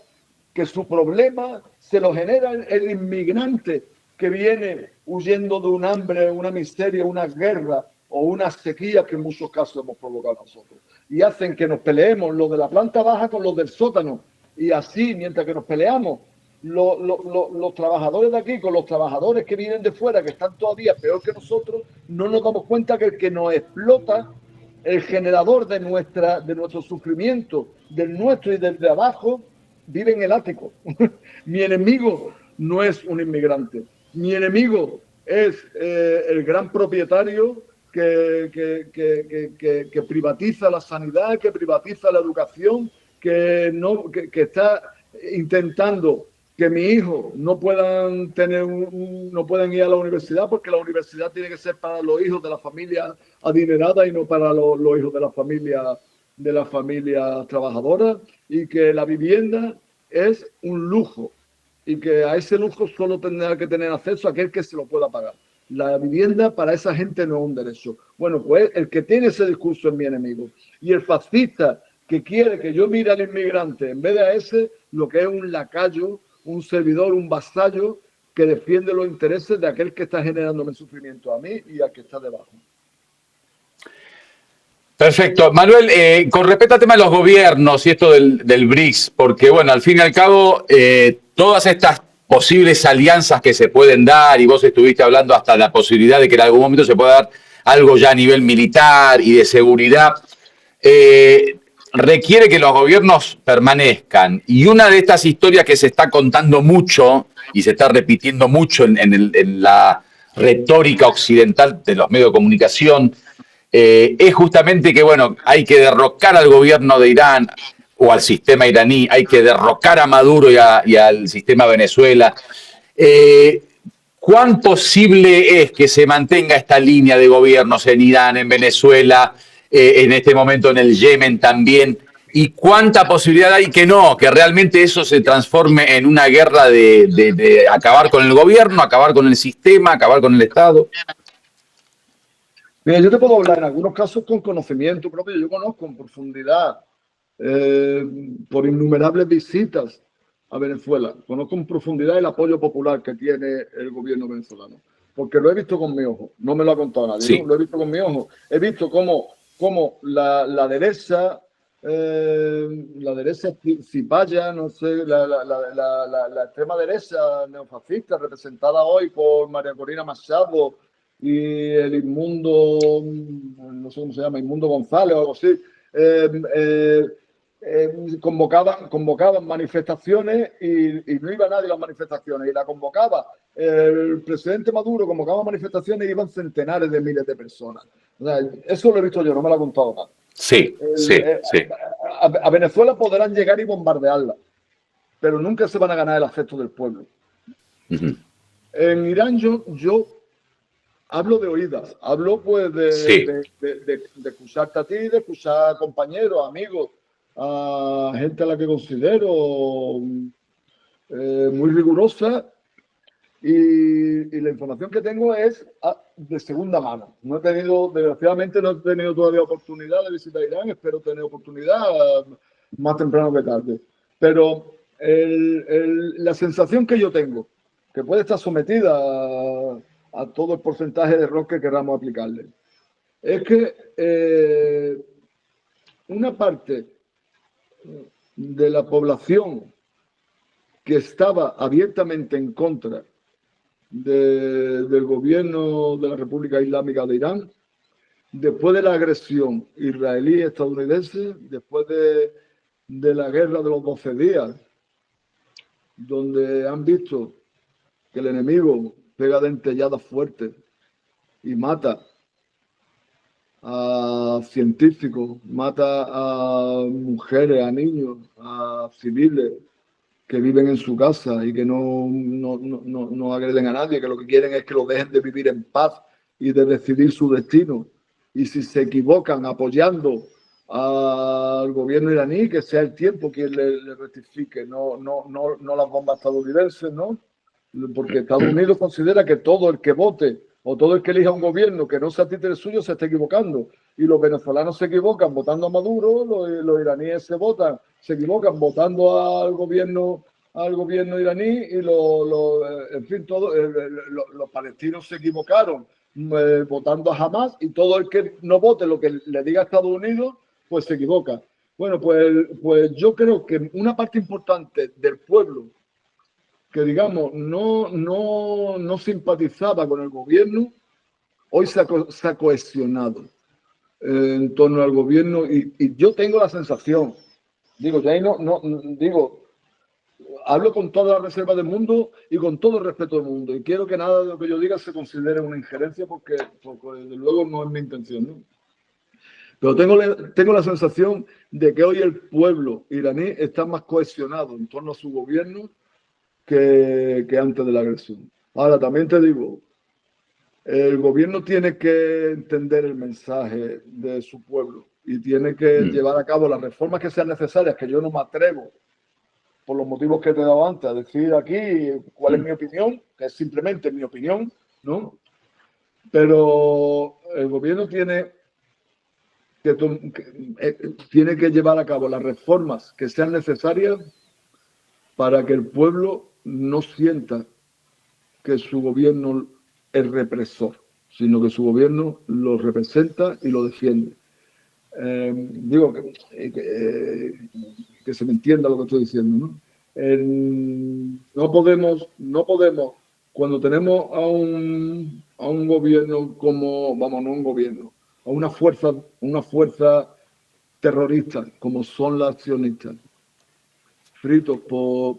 que su problema se lo genera el inmigrante que viene huyendo de un hambre, una miseria, una guerra o una sequía que en muchos casos hemos provocado nosotros. Y hacen que nos peleemos los de la planta baja con los del sótano. Y así, mientras que nos peleamos, los trabajadores de aquí con los trabajadores que vienen de fuera, que están todavía peor que nosotros, no nos damos cuenta que el que nos explota, el generador de nuestro sufrimiento, del nuestro y del de abajo, vive en el ático. Mi enemigo no es un inmigrante. Mi enemigo es el gran propietario que privatiza la sanidad, que privatiza la educación, que está intentando que mi hijo no puedan ir a la universidad, porque la universidad tiene que ser para los hijos de la familia adinerada y no para los hijos de la familia trabajadora, y que la vivienda es un lujo y que a ese lujo solo tendrá que tener acceso aquel que se lo pueda pagar. La vivienda para esa gente no es un derecho. Bueno, pues el que tiene ese discurso es mi enemigo. Y el fascista que quiere que yo mire al inmigrante en vez de a ese, lo que es un lacayo, un servidor, un vasallo que defiende los intereses de aquel que está generándome sufrimiento a mí y al que está debajo. Perfecto. Manuel, con respecto al tema de los gobiernos y esto del BRICS, porque bueno, al fin y al cabo, todas estas posibles alianzas que se pueden dar, y vos estuviste hablando hasta la posibilidad de que en algún momento se pueda dar algo ya a nivel militar y de seguridad, requiere que los gobiernos permanezcan. Y una de estas historias que se está contando mucho y se está repitiendo mucho en la retórica occidental de los medios de comunicación, es justamente que, bueno, hay que derrocar al gobierno de Irán o al sistema iraní, hay que derrocar a Maduro y al sistema Venezuela. ¿Cuán posible es que se mantenga esta línea de gobiernos en Irán, en Venezuela, en este momento en el Yemen también? ¿Y cuánta posibilidad hay que no, que realmente eso se transforme en una guerra de acabar con el gobierno, acabar con el sistema, acabar con el Estado? Mira, yo te puedo hablar en algunos casos con conocimiento propio. Yo conozco en profundidad, por innumerables visitas a Venezuela, conozco en profundidad el apoyo popular que tiene el gobierno venezolano, porque lo he visto con mi ojo, no me lo ha contado nadie, sí. ¿No? Lo he visto con mi ojo. He visto cómo la derecha cipaya, no sé, la extrema derecha neofascista, representada hoy por María Corina Machado y el inmundo, no sé cómo se llama, Inmundo González o algo así, convocaban manifestaciones y no iba nadie a las manifestaciones, y la convocaba el presidente Maduro, convocaba manifestaciones y iban centenares de miles de personas. O sea, eso lo he visto yo, no me lo ha contado nada. Sí, sí, sí. A Venezuela podrán llegar y bombardearla, pero nunca se van a ganar el afecto del pueblo. Uh-huh. En Irán yo hablo de oídas, hablo pues de escucharte a ti, de escuchar a compañeros, amigos, a gente a la que considero muy rigurosa, y la información que tengo es de segunda mano. No he tenido, desgraciadamente no he tenido todavía oportunidad de visitar Irán, espero tener oportunidad más temprano que tarde. Pero la sensación que yo tengo, que puede estar sometida a todo el porcentaje de error que queramos aplicarle, es que una parte de la población que estaba abiertamente en contra del gobierno de la República Islámica de Irán, después de la agresión israelí-estadounidense, después de la guerra de los 12 días, donde han visto que el enemigo pega dentelladas fuertes y mata a científicos, mata a mujeres, a niños, a civiles que viven en su casa y que no agreden a nadie, que lo que quieren es que lo dejen de vivir en paz y de decidir su destino. Y si se equivocan apoyando al gobierno iraní, que sea el tiempo quien le rectifique, no las bombas estadounidenses, ¿no? Porque Estados Unidos considera que todo el que vote o todo el que elija un gobierno que no sea títere suyo se está equivocando. Y los venezolanos se equivocan votando a Maduro, los iraníes se equivocan votando al gobierno iraní, y en fin, los palestinos se equivocaron votando a Hamas, y todo el que no vote lo que le diga a Estados Unidos, pues se equivoca. Bueno, pues yo creo que una parte importante del pueblo que, digamos, no simpatizaba con el gobierno, hoy se ha cohesionado en torno al gobierno, y yo tengo la sensación, digo, ya ahí digo, hablo con toda la reserva del mundo y con todo el respeto del mundo, y quiero que nada de lo que yo diga se considere una injerencia, porque desde luego no es mi intención, ¿no? Pero tengo la sensación de que hoy el pueblo iraní está más cohesionado en torno a su gobierno que antes de la agresión. Ahora, también te digo, el gobierno tiene que entender el mensaje de su pueblo y tiene que llevar a cabo las reformas que sean necesarias, que yo no me atrevo, por los motivos que te he dado antes, a decir aquí cuál es mi opinión, que es simplemente mi opinión, ¿no? Pero el gobierno tiene que llevar a cabo las reformas que sean necesarias para que el pueblo no sienta que su gobierno es represor, sino que su gobierno lo representa y lo defiende. Digo que se me entienda lo que estoy diciendo, ¿no? No podemos, cuando tenemos a un gobierno como, vamos, no un gobierno, a una fuerza terrorista como son las accionistas, fritos por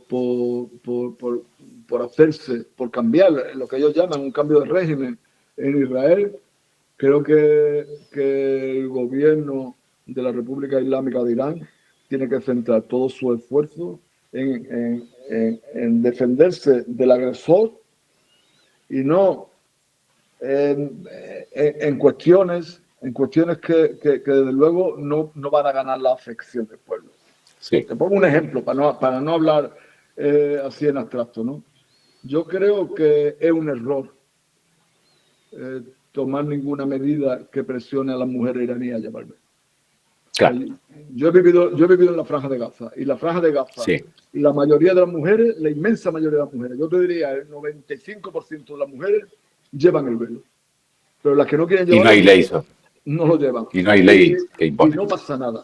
hacerse, por cambiar lo que ellos llaman un cambio de régimen en Israel. Creo que el gobierno de la República Islámica de Irán tiene que centrar todo su esfuerzo en defenderse del agresor, y no en cuestiones que desde luego no van a ganar la afección del pueblo. Sí. Te pongo un ejemplo para no hablar así en abstracto, ¿no? Yo creo que es un error tomar ninguna medida que presione a las mujeres iraníes a llevarme. Claro. Yo he vivido en la Franja de Gaza, y la Franja de Gaza, sí, la mayoría de las mujeres, la inmensa mayoría de las mujeres, yo te diría el 95% de las mujeres llevan el velo, pero las que no quieren llevarlo, y no hay ley, no lo llevan. Y no hay ley que impone. Y no pasa nada.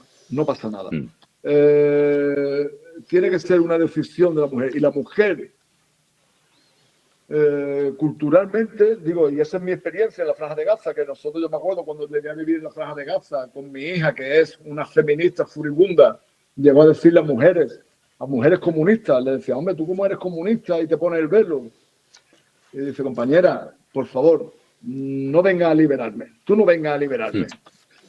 Tiene que ser una decisión de la mujer, y la mujer culturalmente, digo, y esa es mi experiencia en la Franja de Gaza, que nosotros, yo me acuerdo cuando llegué a vivir en la Franja de Gaza con mi hija, que es una feminista furibunda, llegó a decirle a mujeres comunistas, le decía, hombre, tú cómo eres comunista y te pones el velo. Y dice, compañera, por favor, no vengas a liberarme, tú no vengas a liberarme.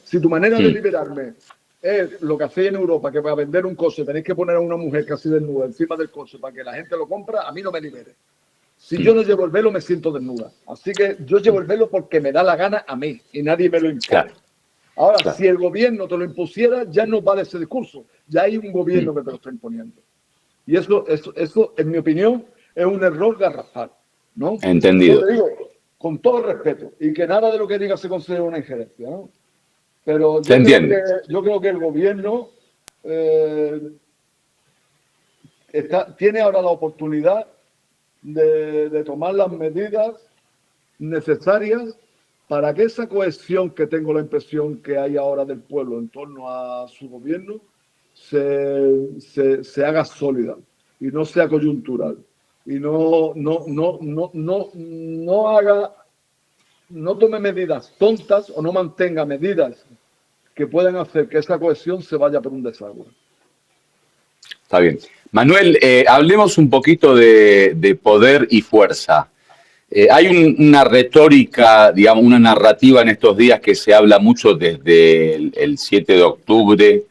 Si tu manera de liberarme es lo que hacéis en Europa, que para vender un coche tenéis que poner a una mujer casi desnuda encima del coche para que la gente lo compra, a mí no me libere. Si yo no llevo el velo, me siento desnuda. Así que yo llevo el velo porque me da la gana a mí y nadie me lo impone. Claro. Ahora, si el gobierno te lo impusiera, ya no vale ese discurso. Ya hay un gobierno que te lo está imponiendo. Y eso, en mi opinión, es un error garrafal, ¿no? Entendido. Yo te digo, con todo respeto, y que nada de lo que diga se considere una injerencia, ¿no? Pero yo creo que el gobierno tiene ahora la oportunidad de tomar las medidas necesarias para que esa cohesión que tengo la impresión que hay ahora del pueblo en torno a su gobierno se haga sólida y no sea coyuntural y no tome medidas tontas o no mantenga medidas que puedan hacer que esa cohesión se vaya por un desagüe. Está bien. Manuel, hablemos un poquito de poder y fuerza. Hay una retórica, digamos, una narrativa en estos días que se habla mucho desde el 7 de octubre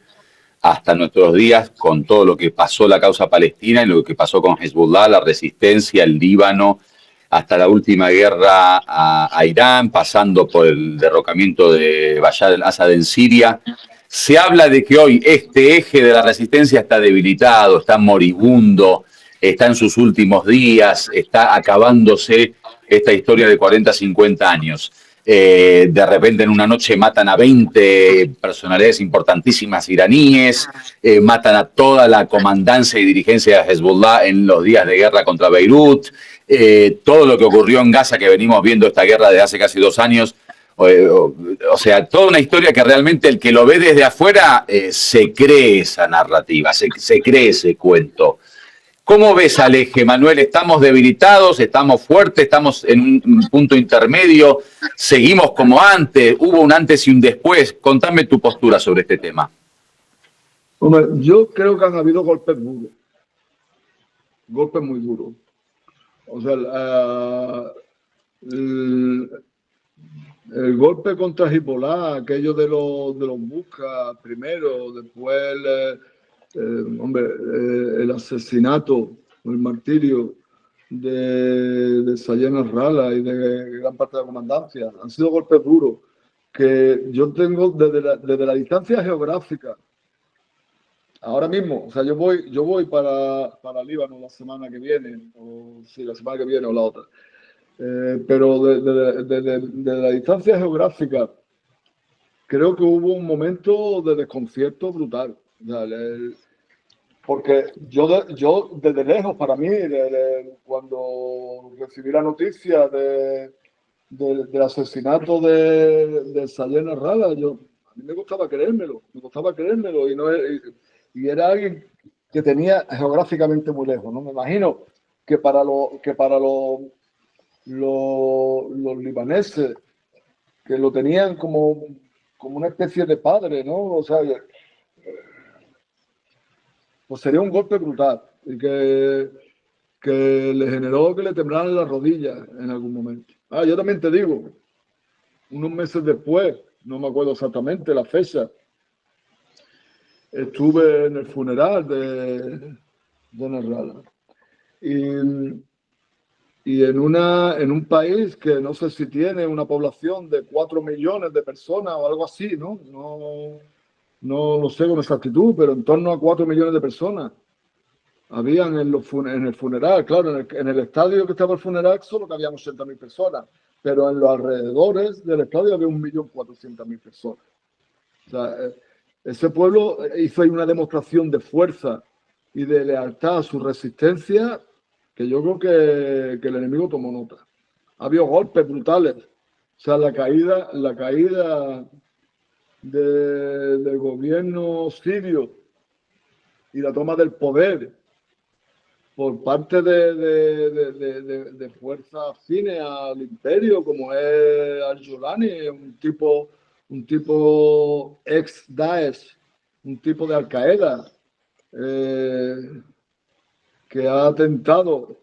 hasta nuestros días con todo lo que pasó la causa palestina y lo que pasó con Hezbollah, la resistencia, el Líbano, hasta la última guerra a Irán, pasando por el derrocamiento de Bashar al-Assad en Siria. Se habla de que hoy este eje de la resistencia está debilitado, está moribundo, está en sus últimos días, está acabándose esta historia de 40, 50 años. De repente en una noche matan a 20 personalidades importantísimas iraníes, matan a toda la comandancia y dirigencia de Hezbollah en los días de guerra contra Beirut, todo lo que ocurrió en Gaza, que venimos viendo esta guerra de hace casi 2 años, o sea, toda una historia que realmente el que lo ve desde afuera se cree esa narrativa, se cree ese cuento. ¿Cómo ves al eje, Manuel? ¿Estamos debilitados? ¿Estamos fuertes? ¿Estamos en un punto intermedio? ¿Seguimos como antes? ¿Hubo un antes y un después? Contame tu postura sobre este tema. Hombre, yo creo que han habido golpes duros. Golpes muy duros. O sea, el golpe contra Hezbollah, aquello de los busca primero, después el asesinato, el martirio de Sayed Nasrallah y de gran parte de la comandancia, han sido golpes duros que yo tengo desde la distancia geográfica. Ahora mismo, o sea, yo voy para Líbano la semana que viene, la semana que viene o la otra. Pero de la distancia geográfica, creo que hubo un momento de desconcierto brutal. O sea, porque yo desde lejos, para mí, cuando recibí la noticia del asesinato de Sayed Nasrallah, a mí me costaba creérmelo y era alguien que tenía geográficamente muy lejos, ¿no? Me imagino que para los libaneses, que lo tenían como una especie de padre, ¿no? O sea, pues sería un golpe brutal y que le generó que le temblaran las rodillas en algún momento. Yo también te digo, unos meses después, no me acuerdo exactamente la fecha, estuve en el funeral de Nasrallah. Y en un país que no sé si tiene una población de 4 millones de personas o algo así, ¿no? No lo sé con exactitud, pero en torno a 4 millones de personas habían en el funeral. Claro, en el estadio que estaba el funeral solo cabían 80.000 personas, pero en los alrededores del estadio había 1.400.000 personas. O sea, ese pueblo hizo ahí una demostración de fuerza y de lealtad a su resistencia que yo creo que el enemigo tomó nota. Ha habido golpes brutales. O sea, la caída del gobierno sirio y la toma del poder por parte de fuerzas afines al imperio, como es al-Jolani, un tipo ex-Daesh, un tipo de Al-Qaeda, que ha atentado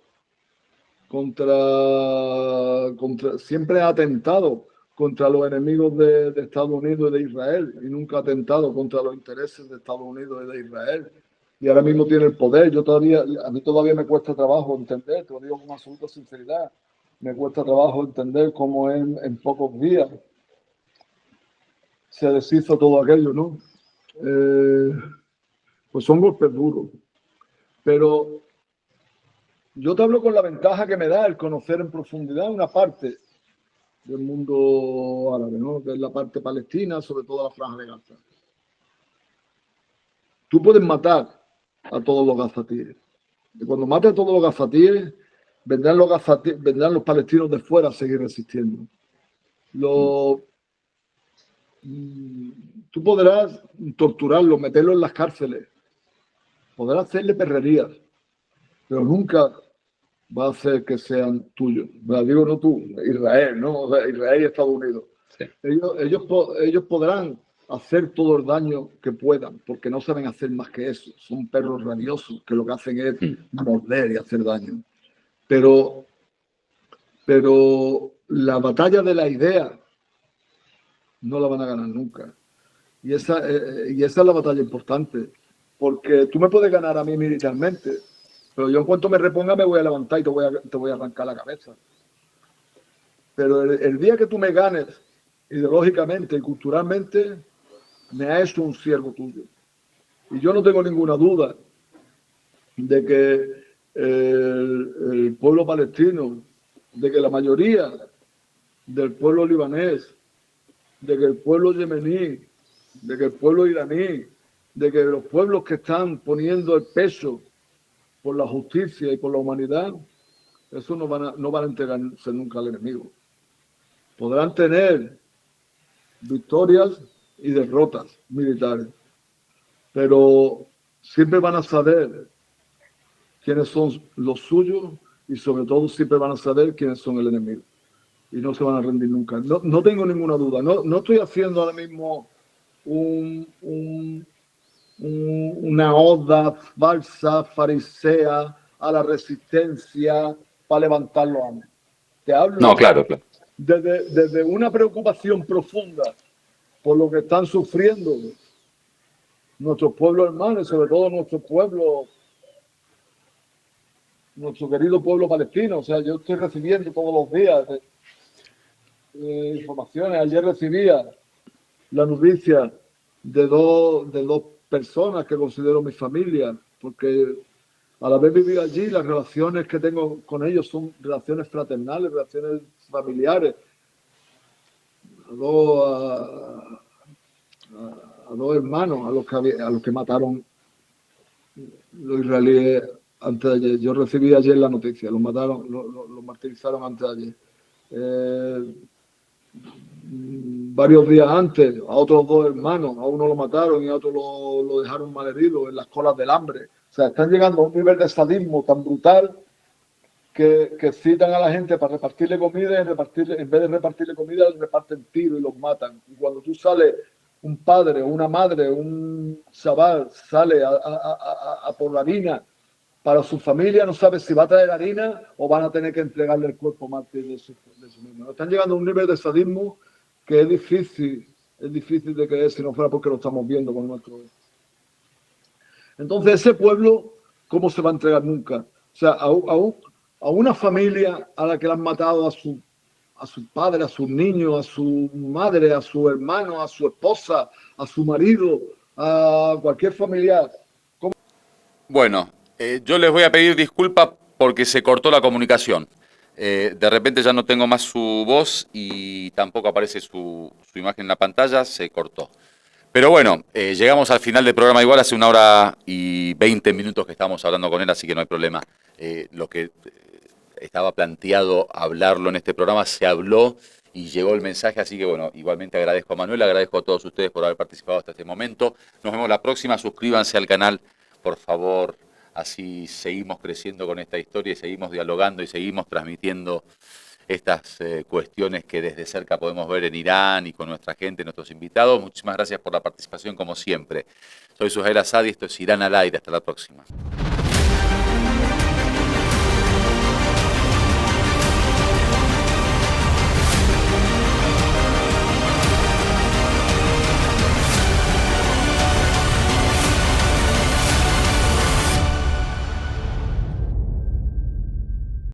siempre ha atentado contra los enemigos de Estados Unidos y de Israel, y nunca ha atentado contra los intereses de Estados Unidos y de Israel. Y ahora mismo tiene el poder. A mí todavía me cuesta trabajo entender, te lo digo con absoluta sinceridad, me cuesta trabajo entender cómo en pocos días se deshizo todo aquello, ¿no? Pues son golpes duros. Pero yo te hablo con la ventaja que me da el conocer en profundidad una parte del mundo árabe, ¿no? Que es la parte palestina, sobre todo la franja de Gaza. Tú puedes matar a todos los gazatíes. Y cuando mates a todos los gazatíes, vendrán los palestinos de fuera a seguir resistiendo. Tú podrás torturarlos, meterlos en las cárceles, podrás hacerle perrerías, pero nunca va a hacer que sean tuyos. Me digo no tú, Israel, ¿no? O sea, Israel y Estados Unidos. Sí. Ellos podrán hacer todo el daño que puedan, porque no saben hacer más que eso. Son perros rabiosos que lo que hacen es morder y hacer daño. Pero la batalla de la idea no la van a ganar nunca. Y esa es la batalla importante, porque tú me puedes ganar a mí militarmente, pero yo en cuanto me reponga me voy a levantar y te voy a arrancar la cabeza. Pero el día que tú me ganes ideológicamente y culturalmente, me ha hecho un siervo tuyo. Y yo no tengo ninguna duda de que el pueblo palestino, de que la mayoría del pueblo libanés, de que el pueblo yemení, de que el pueblo iraní, de que los pueblos que están poniendo el peso por la justicia y por la humanidad, eso no van a entregarse nunca al enemigo. Podrán tener victorias y derrotas militares, pero siempre van a saber quiénes son los suyos y sobre todo siempre van a saber quiénes son el enemigo y no se van a rendir nunca. No tengo ninguna duda. No estoy haciendo ahora mismo una oda falsa, farisea a la resistencia para levantar los ánimos. Te hablo claro. Desde una preocupación profunda por lo que están sufriendo nuestros pueblos hermanos, sobre todo nuestro querido pueblo palestino. O sea, yo estoy recibiendo todos los días informaciones. Ayer recibía la noticia de dos personas que considero mi familia, porque al haber vivido allí, las relaciones que tengo con ellos son relaciones fraternales, relaciones familiares. A dos hermanos a los que mataron los israelíes antes de ayer. Yo recibí ayer la noticia, los mataron, los martirizaron antes de ayer. Varios días antes, a otros dos hermanos, a uno lo mataron y a otro lo dejaron malherido en las colas del hambre. O sea, están llegando a un nivel de sadismo tan brutal que citan a la gente para repartirle comida y en vez de repartirle comida, les reparten tiro y los matan. Y cuando tú sales, un padre, una madre, un chaval sale a por la harina para su familia, no sabe si va a traer harina o van a tener que entregarle el cuerpo mártir de su mismo. Están llegando a un nivel de sadismo que es difícil de creer si no fuera porque lo estamos viendo con nuestro. Entonces, ese pueblo, ¿cómo se va a entregar nunca? O sea, a una familia a la que le han matado a su padre, a sus niños, a su madre, a su hermano, a su esposa, a su marido, a cualquier familiar. ¿Cómo? Bueno, yo les voy a pedir disculpas porque se cortó la comunicación. De repente ya no tengo más su voz y tampoco aparece su imagen en la pantalla, se cortó. Pero bueno, llegamos al final del programa igual, hace 1 hora y 20 minutos que estamos hablando con él, así que no hay problema. Lo que estaba planteado hablarlo en este programa se habló y llegó el mensaje, así que bueno, igualmente agradezco a Manuel, agradezco a todos ustedes por haber participado hasta este momento. Nos vemos la próxima, suscríbanse al canal, por favor, así seguimos creciendo con esta historia y seguimos dialogando y seguimos transmitiendo estas cuestiones que desde cerca podemos ver en Irán y con nuestra gente, nuestros invitados. Muchísimas gracias por la participación como siempre. Soy Suhail Asadi, esto es Irán al aire, hasta la próxima.